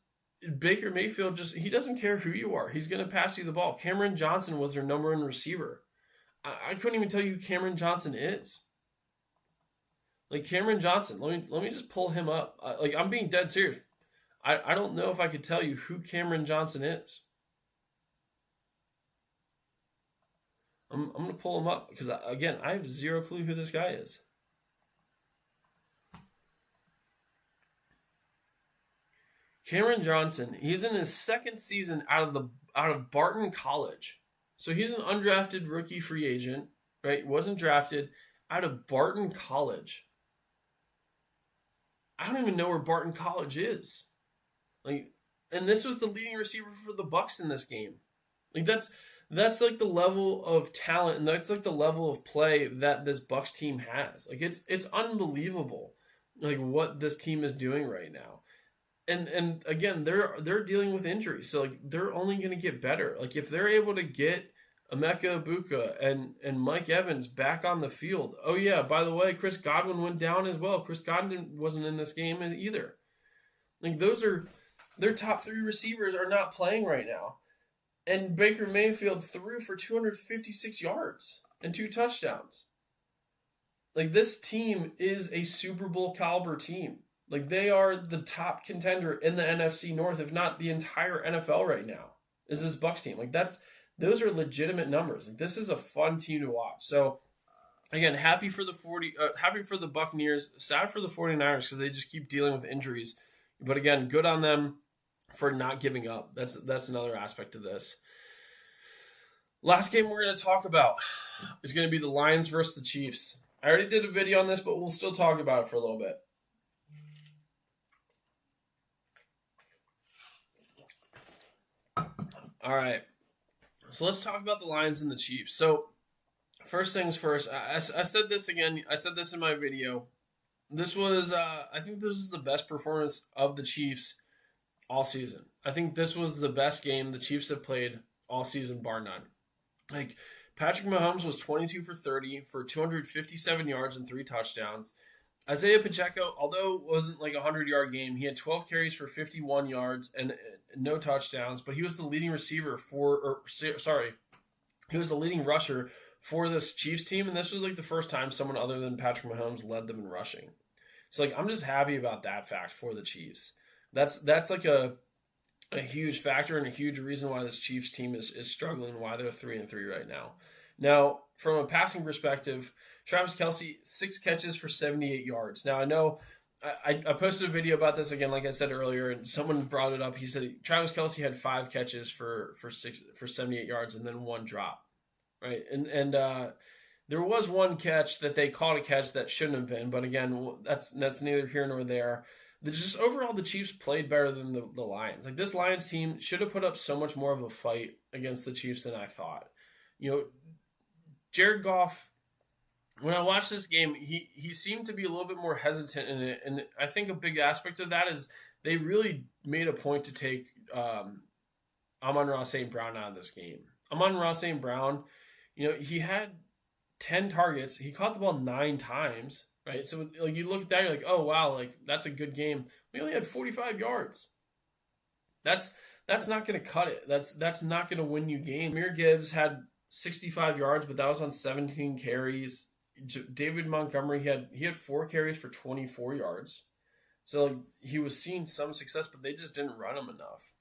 A: Baker Mayfield he doesn't care who you are. He's going to pass you the ball. Cameron Johnson was their number 1 receiver. I couldn't even tell you who Cameron Johnson is. Like Cameron Johnson, let me just pull him up. Like I'm being dead serious. I don't know if I could tell you who Cameron Johnson is. I'm going to pull him up because, again, I have zero clue who this guy is. Cameron Johnson, he's in his 2nd season out of Barton College. So he's an undrafted rookie free agent, right? Wasn't drafted out of Barton College. I don't even know where Barton College is. Like, and this was the leading receiver for the Bucks in this game. Like that's like the level of talent and that's like the level of play that this Bucks team has. Like it's unbelievable, like what this team is doing right now. And again, they're dealing with injuries, so like they're only going to get better. Like if they're able to get Emeka Ibuka and Mike Evans back on the field. Oh yeah, by the way, Chris Godwin went down as well. Chris Godwin wasn't in this game either. Like those are their top three receivers are not playing right now. And Baker Mayfield threw for 256 yards and 2 touchdowns. Like this team is a Super Bowl caliber team. Like they are the top contender in the NFC North, if not the entire NFL right now. Is this Bucks team? Like those are legitimate numbers. Like this is a fun team to watch. So again, happy for the Buccaneers, sad for the 49ers because they just keep dealing with injuries. But again, good on them for not giving up. That's another aspect of this. Last game we're going to talk about is going to be the Lions versus the Chiefs. I already did a video on this, but we'll still talk about it for a little bit. All right. So let's talk about the Lions and the Chiefs. So first things first, I said this again. I said this in my video. This was, I think this is the best performance of the Chiefs all season. I think this was the best game the Chiefs have played all season, bar none. Like, Patrick Mahomes was 22 for 30 for 257 yards and 3 touchdowns. Isaiah Pacheco, although it wasn't like a 100-yard game, he had 12 carries for 51 yards and no touchdowns, but he was the leading he was the leading rusher for this Chiefs team, and this was like the first time someone other than Patrick Mahomes led them in rushing. So like I'm just happy about that fact for the Chiefs. That's like a huge factor and a huge reason why this Chiefs team is struggling, why they're 3-3 right now. Now, from a passing perspective, Travis Kelce, 6 catches for 78 yards. Now, I know I posted a video about this again, like I said earlier, and someone brought it up. He said Travis Kelce had 5 catches for 78 yards and then 1 drop, right? And there was 1 catch that they called a catch that shouldn't have been, but again, that's neither here nor there. Just overall, the Chiefs played better than the Lions. Like this Lions team should have put up so much more of a fight against the Chiefs than I thought. You know, Jared Goff, when I watched this game, he seemed to be a little bit more hesitant in it, and I think a big aspect of that is they really made a point to take Amon-Ra St. Brown out of this game. Amon-Ra St. Brown, you know, he had 10 targets. He caught the ball 9 times. Right, so like you look at that, you're like, oh wow, like that's a good game. We only had 45 yards. That's not going to cut it. That's not going to win you game. Jahmyr Gibbs had 65 yards, but that was on 17 carries. David Montgomery he had 4 carries for 24 yards. So like he was seeing some success, but they just didn't run him enough.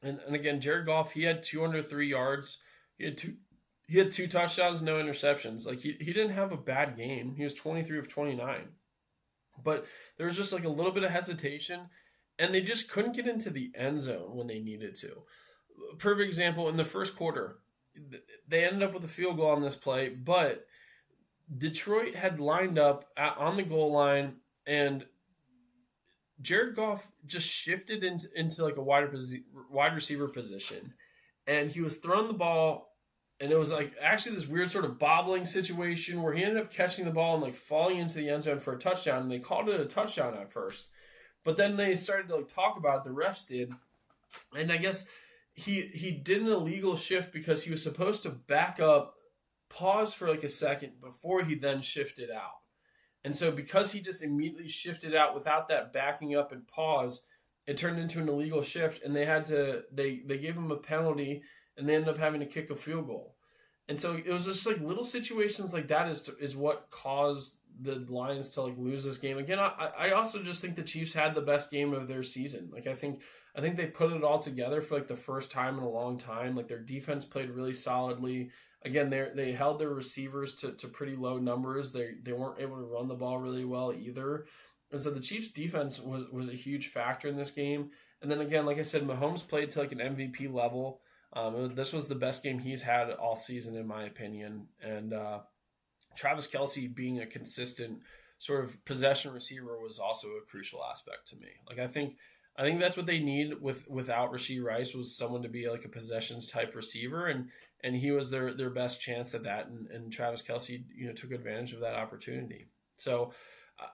A: And again, Jared Goff, he had 203 yards. He had 2 touchdowns, no interceptions. Like he didn't have a bad game. He was 23 of 29. But there was just like a little bit of hesitation, and they just couldn't get into the end zone when they needed to. Perfect example, in the first quarter, they ended up with a field goal on this play, but Detroit had lined up on the goal line, and Jared Goff just shifted into like a wide receiver position, and he was throwing the ball. And it was like actually this weird sort of bobbling situation where he ended up catching the ball and like falling into the end zone for a touchdown. And they called it a touchdown at first. But then they started to like talk about it, the refs did. And I guess he did an illegal shift because he was supposed to back up, pause for like a second before he then shifted out. And so because he just immediately shifted out without that backing up and pause, it turned into an illegal shift. And they gave him a penalty, and they ended up having to kick a field goal. And so it was just like little situations like that is what caused the Lions to like lose this game. Again, I also just think the Chiefs had the best game of their season. Like I think they put it all together for like the first time in a long time. Like their defense played really solidly. Again, they held their receivers to pretty low numbers. They weren't able to run the ball really well either. And so the Chiefs defense was a huge factor in this game. And then again, like I said, Mahomes played to like an MVP level. This was the best game he's had all season, in my opinion. And Travis Kelce being a consistent sort of possession receiver was also a crucial aspect to me. Like I think that's what they need without Rashee Rice, was someone to be like a possessions type receiver, and he was their best chance at that, and Travis Kelce took advantage of that opportunity. So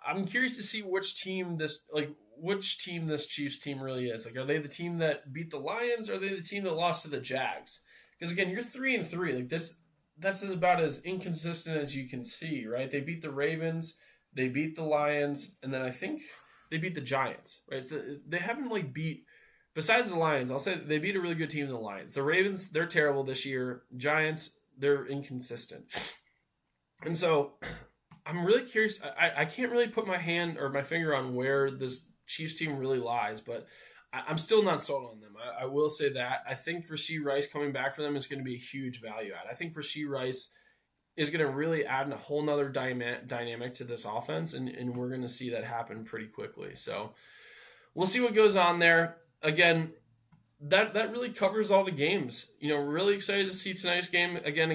A: I'm curious to see which team this Chiefs team really is. Like, are they the team that beat the Lions? Or are they the team that lost to the Jags? Because again, you're 3-3. Like that's about as inconsistent as you can see, right? They beat the Ravens, they beat the Lions, and then I think they beat the Giants, right? So they haven't beat, besides the Lions, I'll say they beat a really good team in the Lions. The Ravens, they're terrible this year. Giants, they're inconsistent. And so I'm really curious. I can't really put my hand or my finger on where this Chiefs team really lies, but I'm still not sold on them. I will say that. I think Rashee Rice coming back for them is going to be a huge value add. I think Rashee Rice is going to really add a whole nother dynamic to this offense, and we're going to see that happen pretty quickly. So we'll see what goes on there. Again, that really covers all the games. We're really excited to see tonight's game again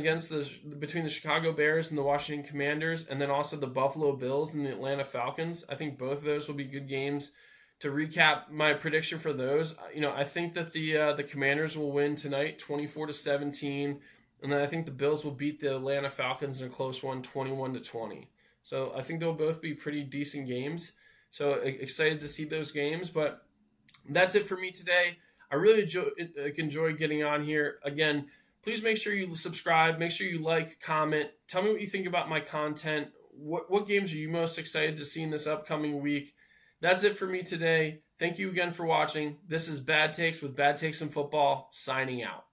A: between the Chicago Bears and the Washington Commanders, and then also the Buffalo Bills and the Atlanta Falcons. I think both of those will be good games. To recap my prediction for those, I think that the Commanders will win tonight, 24-17, and then I think the Bills will beat the Atlanta Falcons in a close one, 21-20. So I think they'll both be pretty decent games. So excited to see those games. But that's it for me today. I really enjoy getting on here. Again, please make sure you subscribe. Make sure you like, comment. Tell me what you think about my content. What games are you most excited to see in this upcoming week? That's it for me today. Thank you again for watching. This is Bad Takes with Bad Takes in Football, signing out.